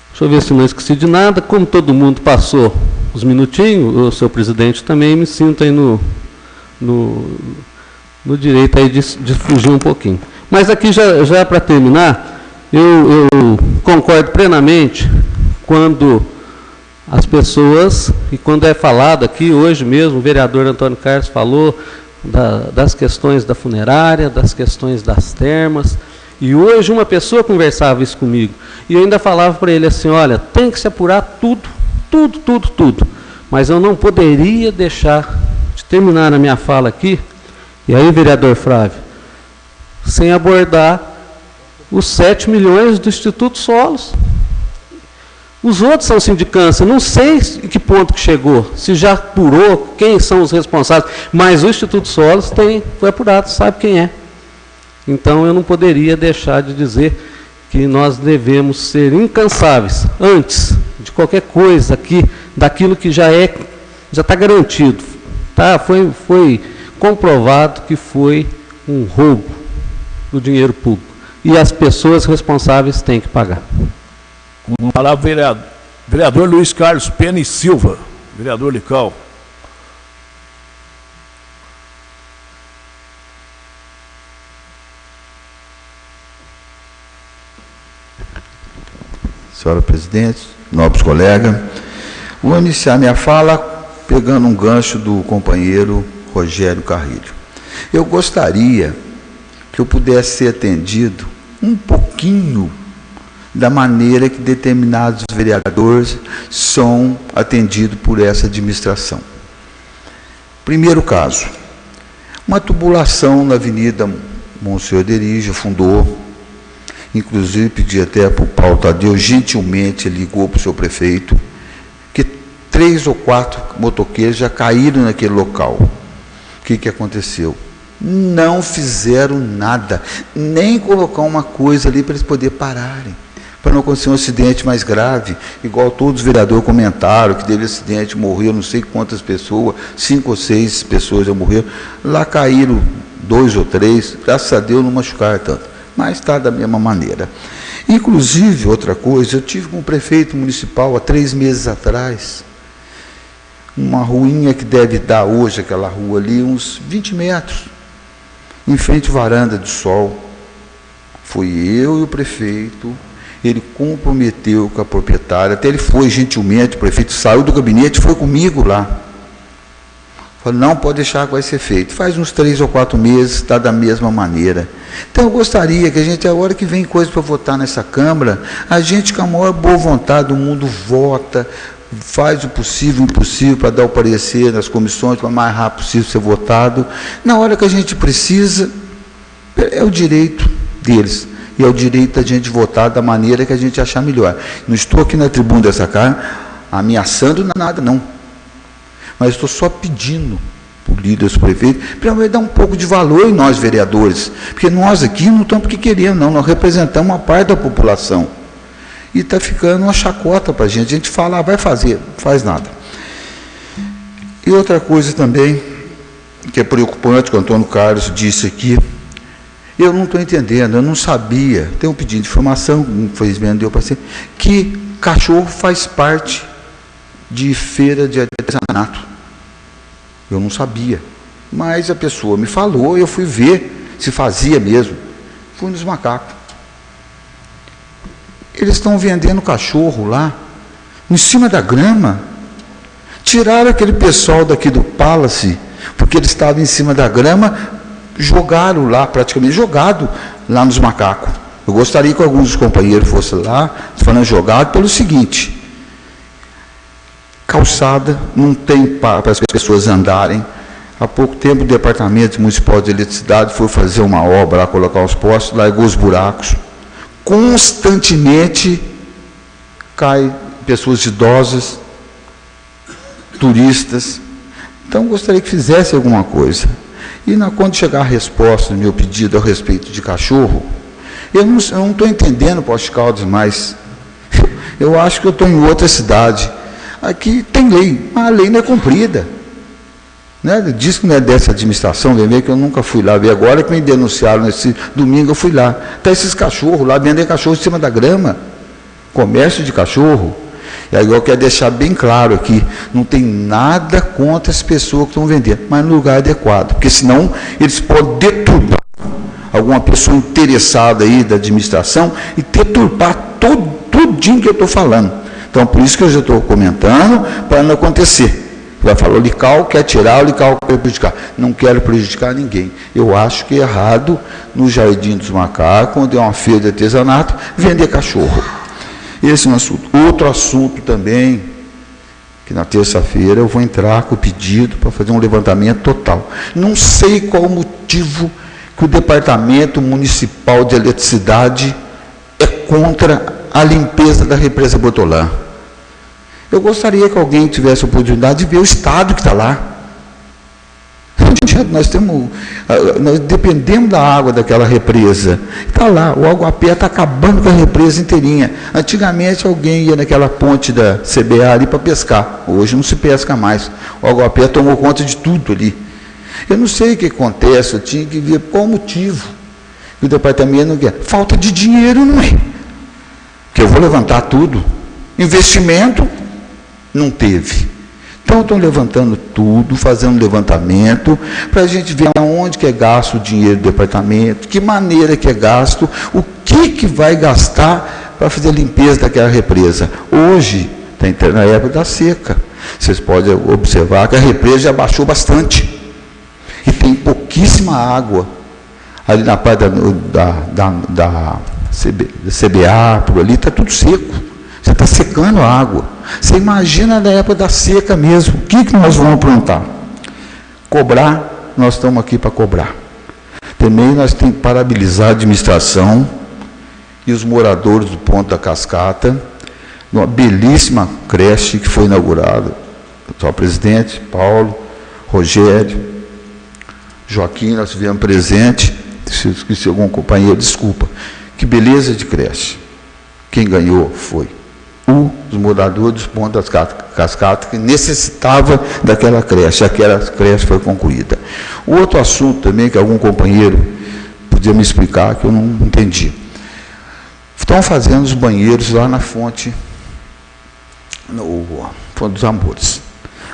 Deixa eu ver se não esqueci de nada. Como todo mundo passou os minutinhos, o seu presidente também, me sinto aí no direito aí de fugir um pouquinho. Mas aqui já para terminar, eu concordo plenamente quando as pessoas, e quando é falado aqui, hoje mesmo, o vereador Antônio Carlos falou das questões da funerária, das questões das termas, e hoje uma pessoa conversava isso comigo, e eu ainda falava para ele assim, olha, tem que se apurar tudo, mas eu não poderia deixar de terminar a minha fala aqui, e aí, vereador Flávio, sem abordar os 7 milhões do Instituto Solos. Os outros são sindicância, não sei em que ponto que chegou, se já apurou, quem são os responsáveis, mas o Instituto Solos foi apurado, sabe quem é. Então eu não poderia deixar de dizer que nós devemos ser incansáveis, antes de qualquer coisa aqui, daquilo que já está garantido. Tá? Foi comprovado que foi um roubo do dinheiro público. E as pessoas responsáveis têm que pagar. Com a palavra, vereador Luiz Carlos Pena e Silva, vereador Lical. Senhora presidente, nobres colegas, vou iniciar minha fala pegando um gancho do companheiro Rogério Carrilho. Eu gostaria que eu pudesse ser atendido um pouquinho da maneira que determinados vereadores são atendidos por essa administração. Primeiro caso, uma tubulação na Avenida Monsenhor Derija, fundou, inclusive pedi até para o Paulo Tadeu, gentilmente ligou para o seu prefeito, que 3 ou 4 motoqueiros já caíram naquele local. O que aconteceu? Não fizeram nada, nem colocar uma coisa ali para eles poderem pararem, para não acontecer um acidente mais grave, igual todos os vereadores comentaram, que teve acidente, morreu não sei quantas pessoas, 5 ou 6 pessoas já morreram, lá caíram 2 ou 3, graças a Deus não machucaram tanto, mas está da mesma maneira. Inclusive, outra coisa, eu tive com o prefeito municipal há 3 meses atrás, uma ruinha que deve dar hoje, aquela rua ali, uns 20 metros, em frente à varanda do sol. Fui eu e o prefeito, ele comprometeu com a proprietária, até ele foi gentilmente, o prefeito saiu do gabinete e foi comigo lá. Falei, não, pode deixar que vai ser feito. Faz uns 3 ou 4 meses, está da mesma maneira. Então eu gostaria que a gente, a hora que vem coisa para votar nessa Câmara, a gente com a maior boa vontade do mundo vota, faz o possível e o impossível para dar o parecer nas comissões, para o mais rápido possível ser votado. Na hora que a gente precisa, é o direito deles. E é o direito da gente votar da maneira que a gente achar melhor. Não estou aqui na tribuna dessa casa ameaçando nada, não. Mas estou só pedindo para o líder, para o prefeito, para dar um pouco de valor em nós, vereadores. Porque nós aqui não estamos porque queremos, não. Nós representamos uma parte da população. E está ficando uma chacota para a gente fala, vai fazer, não faz nada. E outra coisa também, que é preocupante, que o Antônio Carlos disse aqui, eu não estou entendendo, eu não sabia, tem um pedido de informação, infelizmente deu para ser, que cachorro faz parte de feira de artesanato. Eu não sabia, mas a pessoa me falou, eu fui ver se fazia mesmo, fui nos macacos. Eles estão vendendo cachorro lá, em cima da grama. Tiraram aquele pessoal daqui do Palace, porque eles estavam em cima da grama, jogaram lá, praticamente jogado lá nos macacos. Eu gostaria que alguns dos companheiros fossem lá, falando jogado, pelo seguinte, calçada, não tem para as pessoas andarem. Há pouco tempo o Departamento Municipal de Eletricidade foi fazer uma obra, lá, colocar os postos, largou os buracos. Constantemente cai pessoas idosas, turistas. Então gostaria que fizesse alguma coisa. E quando chegar a resposta do meu pedido a respeito de cachorro, eu não estou entendendo Poços de Caldas mais. Eu acho que eu estou em outra cidade. Aqui tem lei, mas a lei não é cumprida. Né? Diz que não é dessa administração, vem que eu nunca fui lá ver. Agora que me denunciaram nesse domingo, eu fui lá. Está esses cachorros lá, vendendo cachorro em cima da grama. Comércio de cachorro. E aí eu quero deixar bem claro aqui, não tem nada contra as pessoas que estão vendendo, mas no lugar adequado, porque senão eles podem deturpar alguma pessoa interessada aí da administração e deturpar tudinho que eu estou falando. Então, por isso que eu já estou comentando, para não acontecer. Vai falar, o Lical quer tirar, o Lical quer prejudicar. Não quero prejudicar ninguém. Eu acho que é errado, no Jardim dos Macacos, onde é uma feira de artesanato, vender cachorro. Esse é um assunto. Outro assunto também, que na terça-feira eu vou entrar com o pedido para fazer um levantamento total. Não sei qual o motivo que o Departamento Municipal de Eletricidade é contra a limpeza da represa Bortolã. Eu gostaria que alguém tivesse a oportunidade de ver o estado que está lá. Nós dependemos da água daquela represa. Está lá, o Aguapé está acabando com a represa inteirinha. Antigamente alguém ia naquela ponte da CBA ali para pescar. Hoje não se pesca mais. O Aguapé tomou conta de tudo ali. Eu não sei o que acontece, eu tinha que ver qual o motivo que o departamento não quer. Falta de dinheiro, não é? Que eu vou levantar tudo. Investimento não teve. Então, estão levantando tudo, fazendo um levantamento, para a gente ver aonde que é gasto o dinheiro do departamento, que maneira que é gasto, o que vai gastar para fazer a limpeza daquela represa. Hoje, está na época da seca. Vocês podem observar que a represa já baixou bastante. E tem pouquíssima água. Ali na parte da CBA, por ali, está tudo seco. Você está secando a água. Você imagina na época da seca mesmo. O que nós vamos aprontar? Cobrar, nós estamos aqui para cobrar. Também nós temos que parabilizar a administração e os moradores do Ponto da Cascata, numa belíssima creche que foi inaugurada. O presidente, Paulo, Rogério, Joaquim, nós tivemos presente. Se eu esqueci algum companheiro, desculpa. Que beleza de creche. Quem ganhou foi os moradores dos Pontos das Cascatas, que necessitava daquela creche. Aquela creche foi concluída. O outro assunto também, que algum companheiro podia me explicar, que eu não entendi. Estão fazendo os banheiros lá na fonte, no Fonte dos Amores.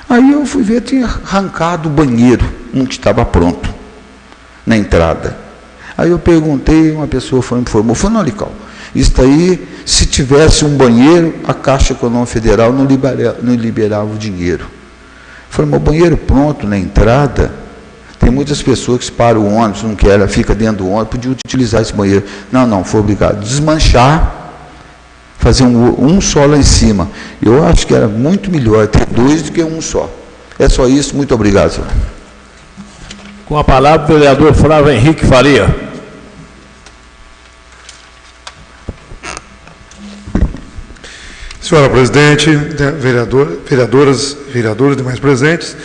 Aí eu fui ver, tinha arrancado o banheiro, um que estava pronto, na entrada. Aí eu perguntei, uma pessoa me informou, falou, não, Lical, isso aí, se tivesse um banheiro, a Caixa Econômica Federal não liberava o dinheiro. Eu falei, mas o banheiro pronto na entrada, tem muitas pessoas que param o ônibus, não querem, fica dentro do ônibus, podia utilizar esse banheiro. Não, foi obrigado a desmanchar, fazer um só lá em cima. Eu acho que era muito melhor ter dois do que um só. É só isso, muito obrigado, senhor. Com a palavra, o vereador Flávio Henrique Faria. Senhora presidente, vereadoras, vereadores demais presentes,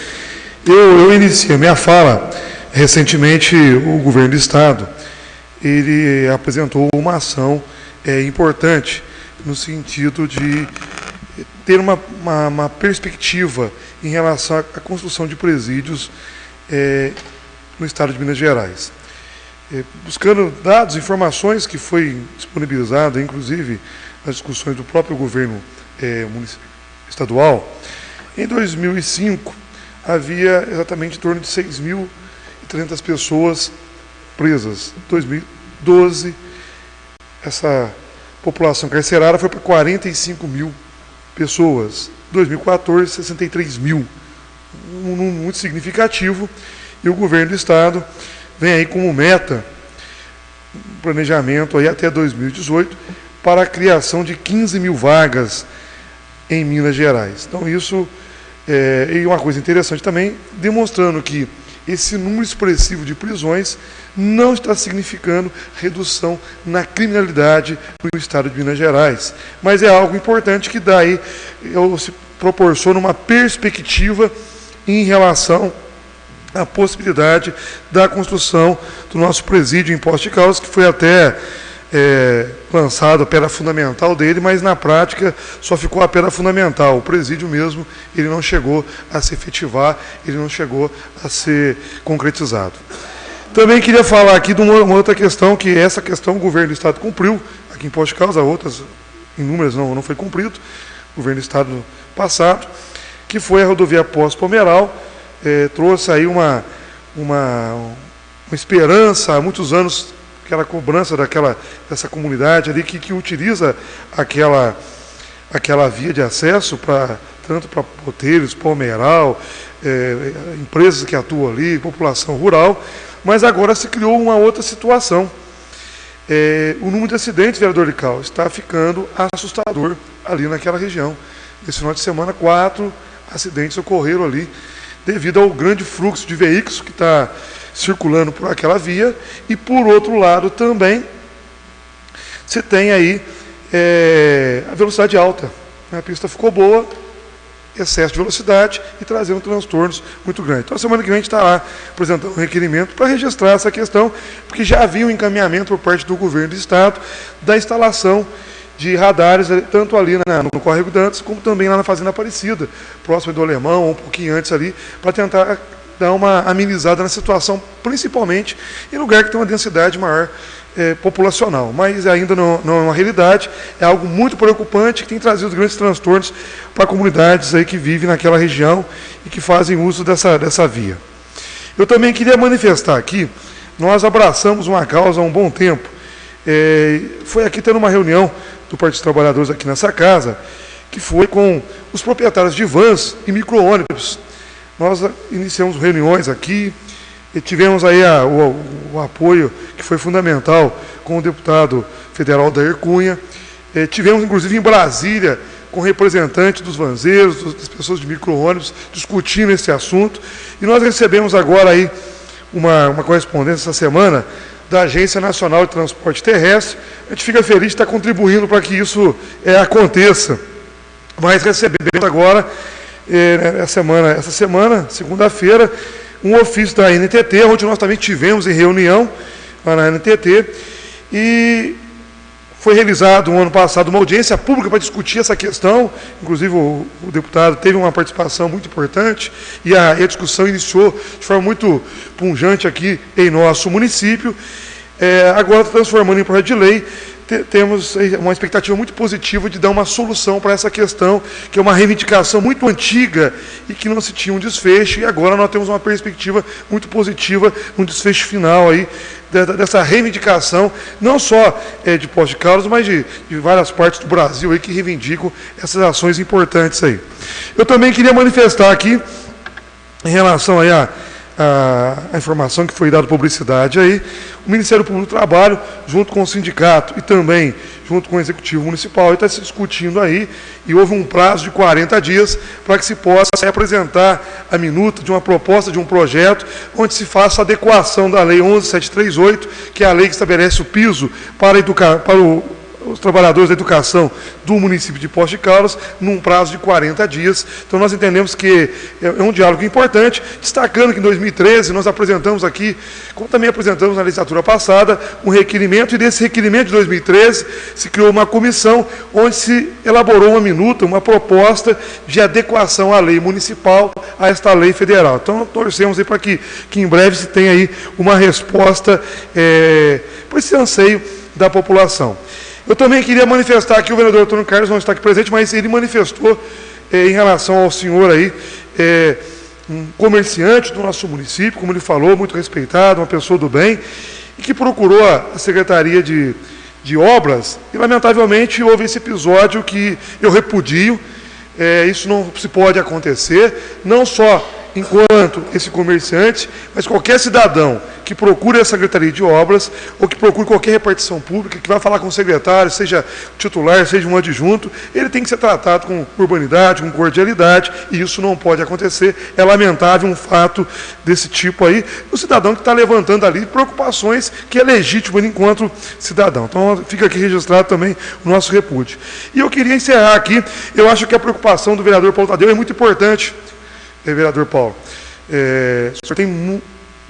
eu iniciei a minha fala. Recentemente, o governo do Estado, ele apresentou uma ação importante no sentido de ter uma perspectiva em relação à construção de presídios no Estado de Minas Gerais. Buscando dados, informações que foi disponibilizada, inclusive, nas discussões do próprio governo estadual, em 2005 havia exatamente em torno de 6.300 pessoas presas. Em 2012, essa população carcerária foi para 45 mil pessoas. Em 2014, 63 mil. Um número muito significativo. E o governo do Estado vem aí como meta, planejamento aí até 2018, para a criação de 15 mil vagas em Minas Gerais. Então isso é uma coisa interessante também, demonstrando que esse número expressivo de prisões não está significando redução na criminalidade no Estado de Minas Gerais. Mas é algo importante que daí se proporciona uma perspectiva em relação à possibilidade da construção do nosso presídio em Poços de Caldas, que foi até lançado a pedra fundamental dele, mas na prática só ficou a pedra fundamental. O presídio mesmo, ele não chegou a se efetivar, ele não chegou a ser concretizado. Também queria falar aqui de uma outra questão, que essa questão o governo do Estado cumpriu, aqui em Poços de Caldas, outras inúmeras não foi cumprido, o governo do Estado passado, que foi a rodovia Poços-Pomeral, trouxe aí uma esperança há muitos anos, aquela cobrança dessa comunidade ali que utiliza aquela via de acesso tanto para Poteiros, Palmeiral, empresas que atuam ali, população rural, mas agora se criou uma outra situação. O número de acidentes, vereador Lical, está ficando assustador ali naquela região. Esse final de semana, 4 acidentes ocorreram ali, devido ao grande fluxo de veículos que está circulando por aquela via, e por outro lado também, você tem aí a velocidade alta. A pista ficou boa, excesso de velocidade e trazendo transtornos muito grandes. Então, a semana que vem a gente está lá apresentando um requerimento para registrar essa questão, porque já havia um encaminhamento por parte do governo do Estado da instalação de radares, tanto ali no Córrego Dantas, como também lá na Fazenda Aparecida, próximo do Alemão, ou um pouquinho antes ali, para tentar dar uma amenizada na situação, principalmente em lugar que tem uma densidade maior populacional. Mas ainda não é uma realidade, é algo muito preocupante que tem trazido grandes transtornos para comunidades aí que vivem naquela região e que fazem uso dessa via. Eu também queria manifestar aqui, nós abraçamos uma causa há um bom tempo, foi aqui tendo uma reunião do Partido dos Trabalhadores aqui nessa casa, que foi com os proprietários de vans e micro-ônibus. Nós iniciamos reuniões aqui, e tivemos aí o apoio que foi fundamental com o deputado federal Dair Cunha. Tivemos, inclusive, em Brasília, com representantes dos vanzeiros, das pessoas de micro-ônibus, discutindo esse assunto. E nós recebemos agora aí uma correspondência essa semana da Agência Nacional de Transporte Terrestre. A gente fica feliz de estar contribuindo para que isso aconteça. Mas recebemos agora, essa semana, segunda-feira, um ofício da NTT, onde nós também tivemos em reunião lá na NTT, e foi realizado no ano passado uma audiência pública para discutir essa questão. Inclusive o deputado teve uma participação muito importante e a discussão iniciou de forma muito pungente aqui em nosso município. Agora, transformando em projeto de lei, temos uma expectativa muito positiva de dar uma solução para essa questão, que é uma reivindicação muito antiga e que não se tinha um desfecho, e agora nós temos uma perspectiva muito positiva, um desfecho final aí dessa reivindicação, não só de Poços de Caldas, mas de várias partes do Brasil aí que reivindicam essas ações importantes aí. Eu também queria manifestar aqui, em relação aí a informação que foi dada publicidade aí, o Ministério Público do Trabalho, junto com o sindicato e também junto com o Executivo Municipal, está se discutindo aí, e houve um prazo de 40 dias para que se possa apresentar a minuta de uma proposta de um projeto onde se faça a adequação da Lei 11.738, que é a lei que estabelece o piso para os trabalhadores da educação do município de Poços de Caldas, num prazo de 40 dias. Então, nós entendemos que é um diálogo importante, destacando que em 2013 nós apresentamos aqui, como também apresentamos na legislatura passada, um requerimento, e desse requerimento de 2013 se criou uma comissão onde se elaborou uma minuta, uma proposta de adequação à lei municipal a esta lei federal. Então, torcemos aí para que em breve se tenha aí uma resposta para esse anseio da população. Eu também queria manifestar aqui, o vereador Antônio Carlos não está aqui presente, mas ele manifestou em relação ao senhor aí, um comerciante do nosso município, como ele falou, muito respeitado, uma pessoa do bem, e que procurou a Secretaria de Obras, e lamentavelmente houve esse episódio que eu repudio. Isso não se pode acontecer, não só enquanto esse comerciante, mas qualquer cidadão que procure a Secretaria de Obras ou que procure qualquer repartição pública, que vai falar com o secretário, seja titular, seja um adjunto, ele tem que ser tratado com urbanidade, com cordialidade, e isso não pode acontecer. É lamentável um fato desse tipo aí, o cidadão que está levantando ali preocupações que é legítimo enquanto cidadão. Então, fica aqui registrado também o nosso repúdio. E eu queria encerrar aqui, eu acho que a preocupação do vereador Paulo Tadeu é muito importante, vereador Paulo. O senhor tem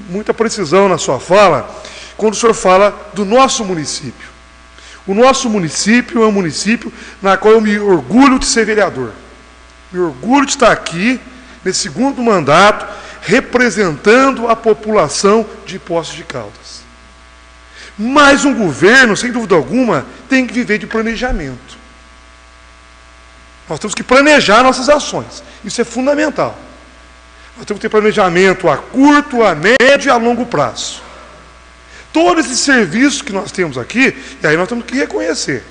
muita precisão na sua fala, quando o senhor fala do nosso município. O nosso município é um município na qual eu me orgulho de ser vereador. Me orgulho de estar aqui, nesse segundo mandato, representando a população de Poços de Caldas. Mas um governo, sem dúvida alguma, tem que viver de planejamento. Nós temos que planejar nossas ações. Isso é fundamental. Nós temos que ter planejamento a curto, a médio e a longo prazo. Todo esse serviço que nós temos aqui, e aí nós temos que reconhecer,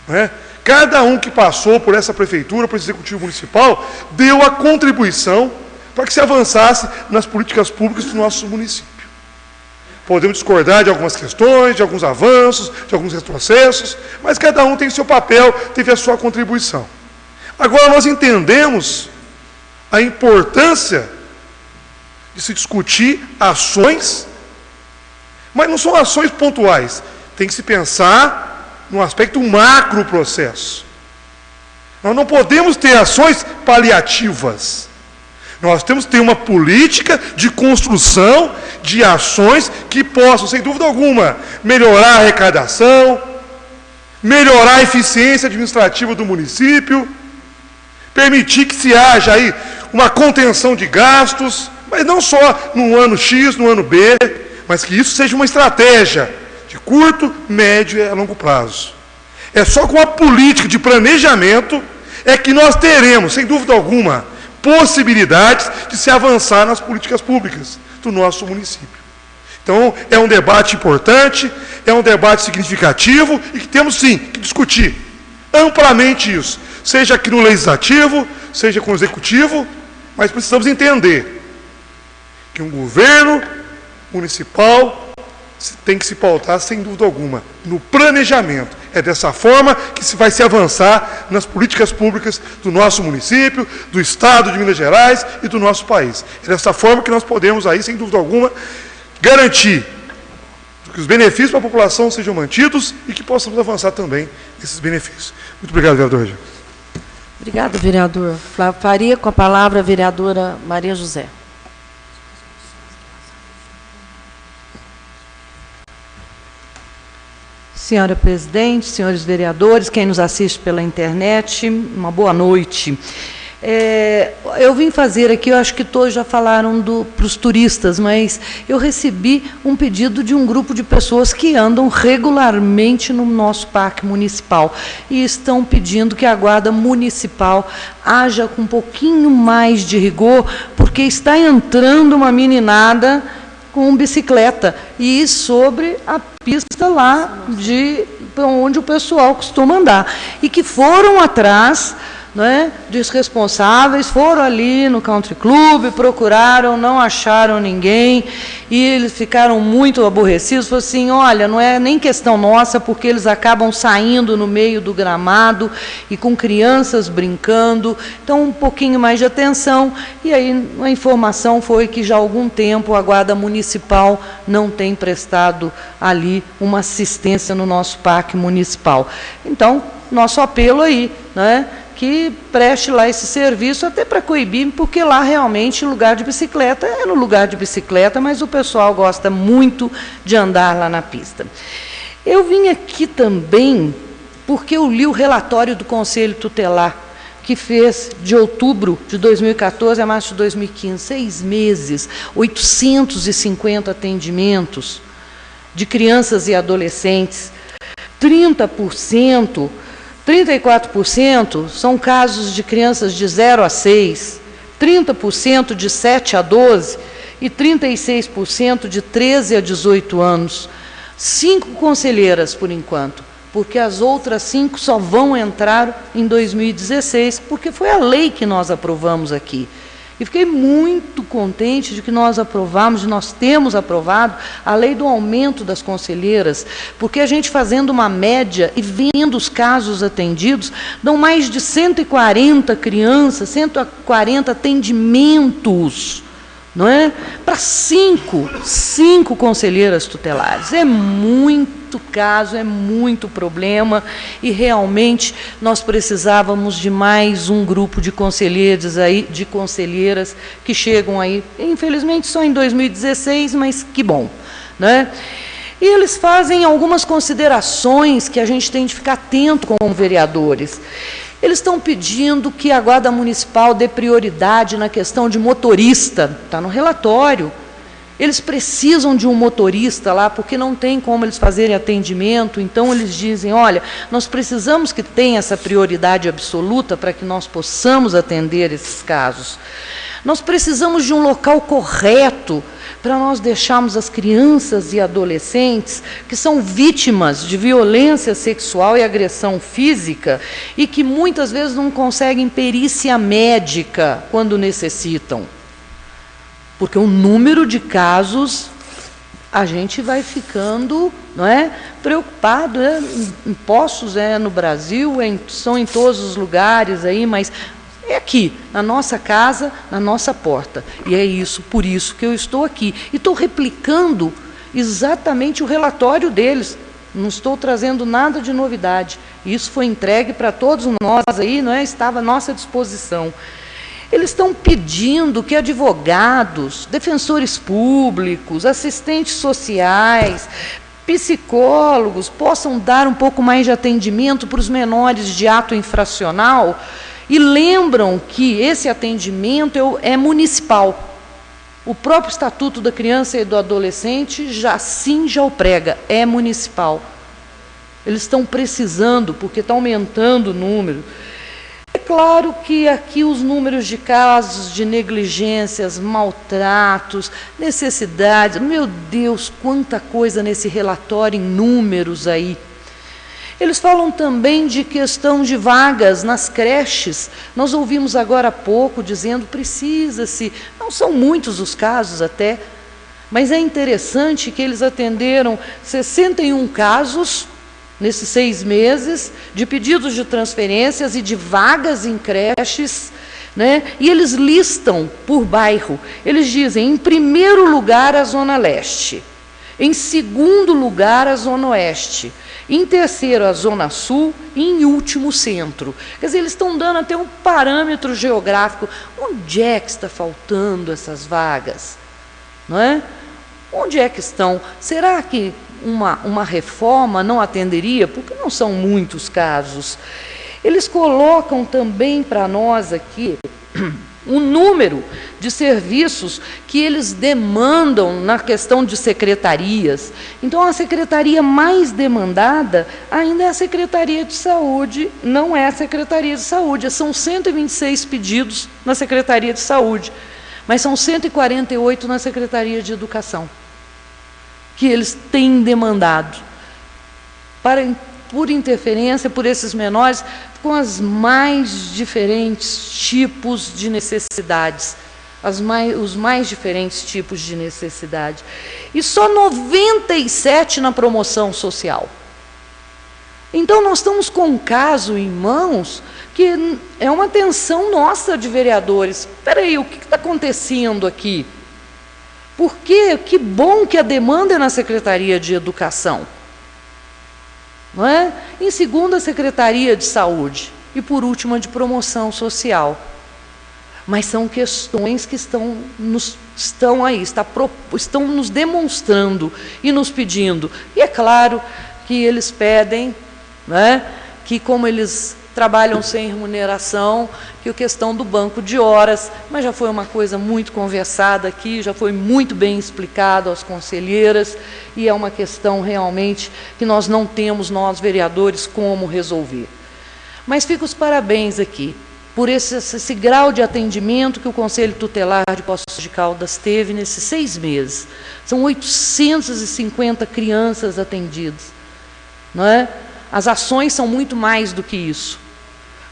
não é? Cada um que passou por essa prefeitura, por esse executivo municipal, deu a contribuição para que se avançasse nas políticas públicas do nosso município. Podemos discordar de algumas questões, de alguns avanços, de alguns retrocessos, mas cada um tem seu papel, teve a sua contribuição. Agora nós entendemos a importância de se discutir ações, mas não são ações pontuais. Tem que se pensar no aspecto macro processo. Nós não podemos ter ações paliativas. Nós temos que ter uma política de construção de ações que possam, sem dúvida alguma, melhorar a arrecadação, melhorar a eficiência administrativa do município, permitir que se haja aí uma contenção de gastos, mas não só no ano X, no ano B, mas que isso seja uma estratégia de curto, médio e a longo prazo. É só com a política de planejamento é que nós teremos, sem dúvida alguma, possibilidades de se avançar nas políticas públicas do nosso município. Então, é um debate importante, é um debate significativo e que temos, sim, que discutir amplamente isso, seja aqui no Legislativo, seja com o Executivo, mas precisamos entender que um governo municipal tem que se pautar, sem dúvida alguma, no planejamento. É dessa forma que se vai se avançar nas políticas públicas do nosso município, do Estado de Minas Gerais e do nosso país. É dessa forma que nós podemos, aí, sem dúvida alguma, garantir que os benefícios para a população sejam mantidos e que possamos avançar também nesses benefícios. Muito obrigado, vereador Rogério. Obrigada, vereador Flávio Faria. Com a palavra, a vereadora Maria José. Senhora presidente, senhores vereadores, quem nos assiste pela internet, uma boa noite. Eu vim fazer aqui, eu acho que todos já falaram para os turistas, mas eu recebi um pedido de um grupo de pessoas que andam regularmente no nosso parque municipal e estão pedindo que a guarda municipal haja com um pouquinho mais de rigor, porque está entrando uma meninada com bicicleta e sobre a pista lá de onde o pessoal costuma andar. E que foram atrás, né, dos responsáveis, foram ali no Country Club, procuraram, não acharam ninguém, e eles ficaram muito aborrecidos, falaram assim, olha, não é nem questão nossa, porque eles acabam saindo no meio do gramado e com crianças brincando, então um pouquinho mais de atenção. E aí a informação foi que já há algum tempo a Guarda Municipal não tem prestado ali uma assistência no nosso parque municipal. Então, nosso apelo aí, né, que preste lá esse serviço, até para coibir, porque lá realmente lugar de bicicleta é no lugar de bicicleta, mas o pessoal gosta muito de andar lá na pista. Eu vim aqui também porque eu li o relatório do Conselho Tutelar, que fez de outubro de 2014 a março de 2015, 6 meses, 850 atendimentos de crianças e adolescentes, 34% são casos de crianças de 0 a 6, 30% de 7 a 12 e 36% de 13 a 18 anos. 5 conselheiras, por enquanto, porque as outras 5 só vão entrar em 2016, porque foi a lei que nós aprovamos aqui. E fiquei muito contente de que nós aprovamos, de nós temos aprovado a lei do aumento das conselheiras, porque a gente fazendo uma média e vendo os casos atendidos, dão mais de 140 crianças, 140 atendimentos, não é? Para 5 conselheiras tutelares. É muito caso, é muito problema e realmente nós precisávamos de mais um grupo de conselheiros aí, de conselheiras que chegam aí, infelizmente só em 2016, mas que bom, né? E eles fazem algumas considerações que a gente tem de ficar atento como vereadores. Eles estão pedindo que a Guarda Municipal dê prioridade na questão de motorista, está no relatório, Eles precisam de um motorista lá, porque não tem como eles fazerem atendimento, então eles dizem, olha, nós precisamos que tenha essa prioridade absoluta para que nós possamos atender esses casos. Nós precisamos de um local correto para nós deixarmos as crianças e adolescentes que são vítimas de violência sexual e agressão física e que muitas vezes não conseguem perícia médica quando necessitam. Porque o número de casos, a gente vai ficando, não é, preocupado, né? Em postos no Brasil, são em todos os lugares aí, mas é aqui, na nossa casa, na nossa porta. E é isso, por isso que eu estou aqui. E estou replicando exatamente o relatório deles. Não estou trazendo nada de novidade. Isso foi entregue para todos nós aí, não é? Estava à nossa disposição. Eles estão pedindo que advogados, defensores públicos, assistentes sociais, psicólogos possam dar um pouco mais de atendimento para os menores de ato infracional e lembram que esse atendimento é municipal. O próprio Estatuto da Criança e do Adolescente já o prega, é municipal. Eles estão precisando, porque está aumentando o número. É claro que aqui os números de casos de negligências, maltratos, necessidades, meu Deus, quanta coisa nesse relatório em números aí. Eles falam também de questão de vagas nas creches. Nós ouvimos agora há pouco dizendo precisa-se, não são muitos os casos até, mas é interessante que eles atenderam 61 casos nesses 6 meses, de pedidos de transferências e de vagas em creches, né? E eles listam por bairro. Eles dizem, em primeiro lugar, a Zona Leste, em segundo lugar, a Zona Oeste, em terceiro, a Zona Sul e, em último, o Centro. Quer dizer, eles estão dando até um parâmetro geográfico. Onde é que está faltando essas vagas? Não é? Onde é que estão? Será que uma reforma não atenderia? Porque não são muitos casos. Eles colocam também para nós aqui um número de serviços que eles demandam na questão de secretarias. Então, a secretaria mais demandada ainda é a Secretaria de Saúde, não é a Secretaria de Saúde. São 126 pedidos na Secretaria de Saúde, mas são 148 na Secretaria de Educação, que eles têm demandado, por interferência, por esses menores, com os mais diferentes tipos de necessidades, os mais diferentes tipos de necessidade. E só 97 na promoção social. Então, nós estamos com um caso em mãos que é uma atenção nossa de vereadores. Espera aí, o que está acontecendo aqui? Porque que bom que a demanda é na Secretaria de Educação, não é? Em segundo, a Secretaria de Saúde e, por último, a de Promoção Social. Mas são questões que estão nos demonstrando e nos pedindo. E é claro que eles pedem, né, que como eles trabalham sem remuneração, que a questão do banco de horas, mas já foi uma coisa muito conversada aqui, já foi muito bem explicado às conselheiras, e é uma questão realmente que nós não temos, nós vereadores, como resolver. Mas fica os parabéns aqui, por esse grau de atendimento que o Conselho Tutelar de Poços de Caldas teve nesses 6 meses. São 850 crianças atendidas, não é? As ações são muito mais do que isso,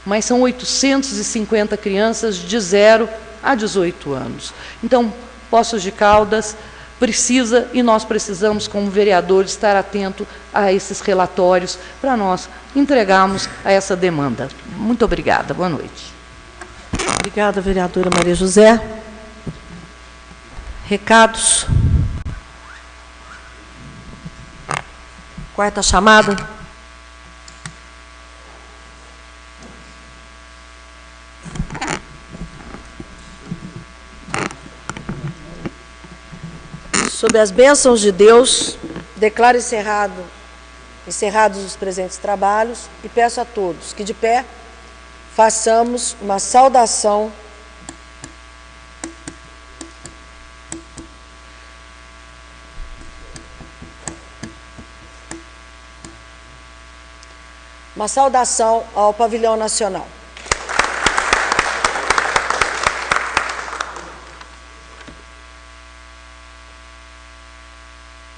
mas são 850 crianças de 0 a 18 anos. Então, Poços de Caldas precisa, e nós precisamos, como vereadores, estar atento a esses relatórios para nós entregarmos a essa demanda. Muito obrigada. Boa noite. Obrigada, vereadora Maria José. Recados. Quarta chamada. Sob as bênçãos de Deus, declaro encerrados os presentes trabalhos e peço a todos que, de pé, façamos uma saudação uma saudação ao Pavilhão Nacional.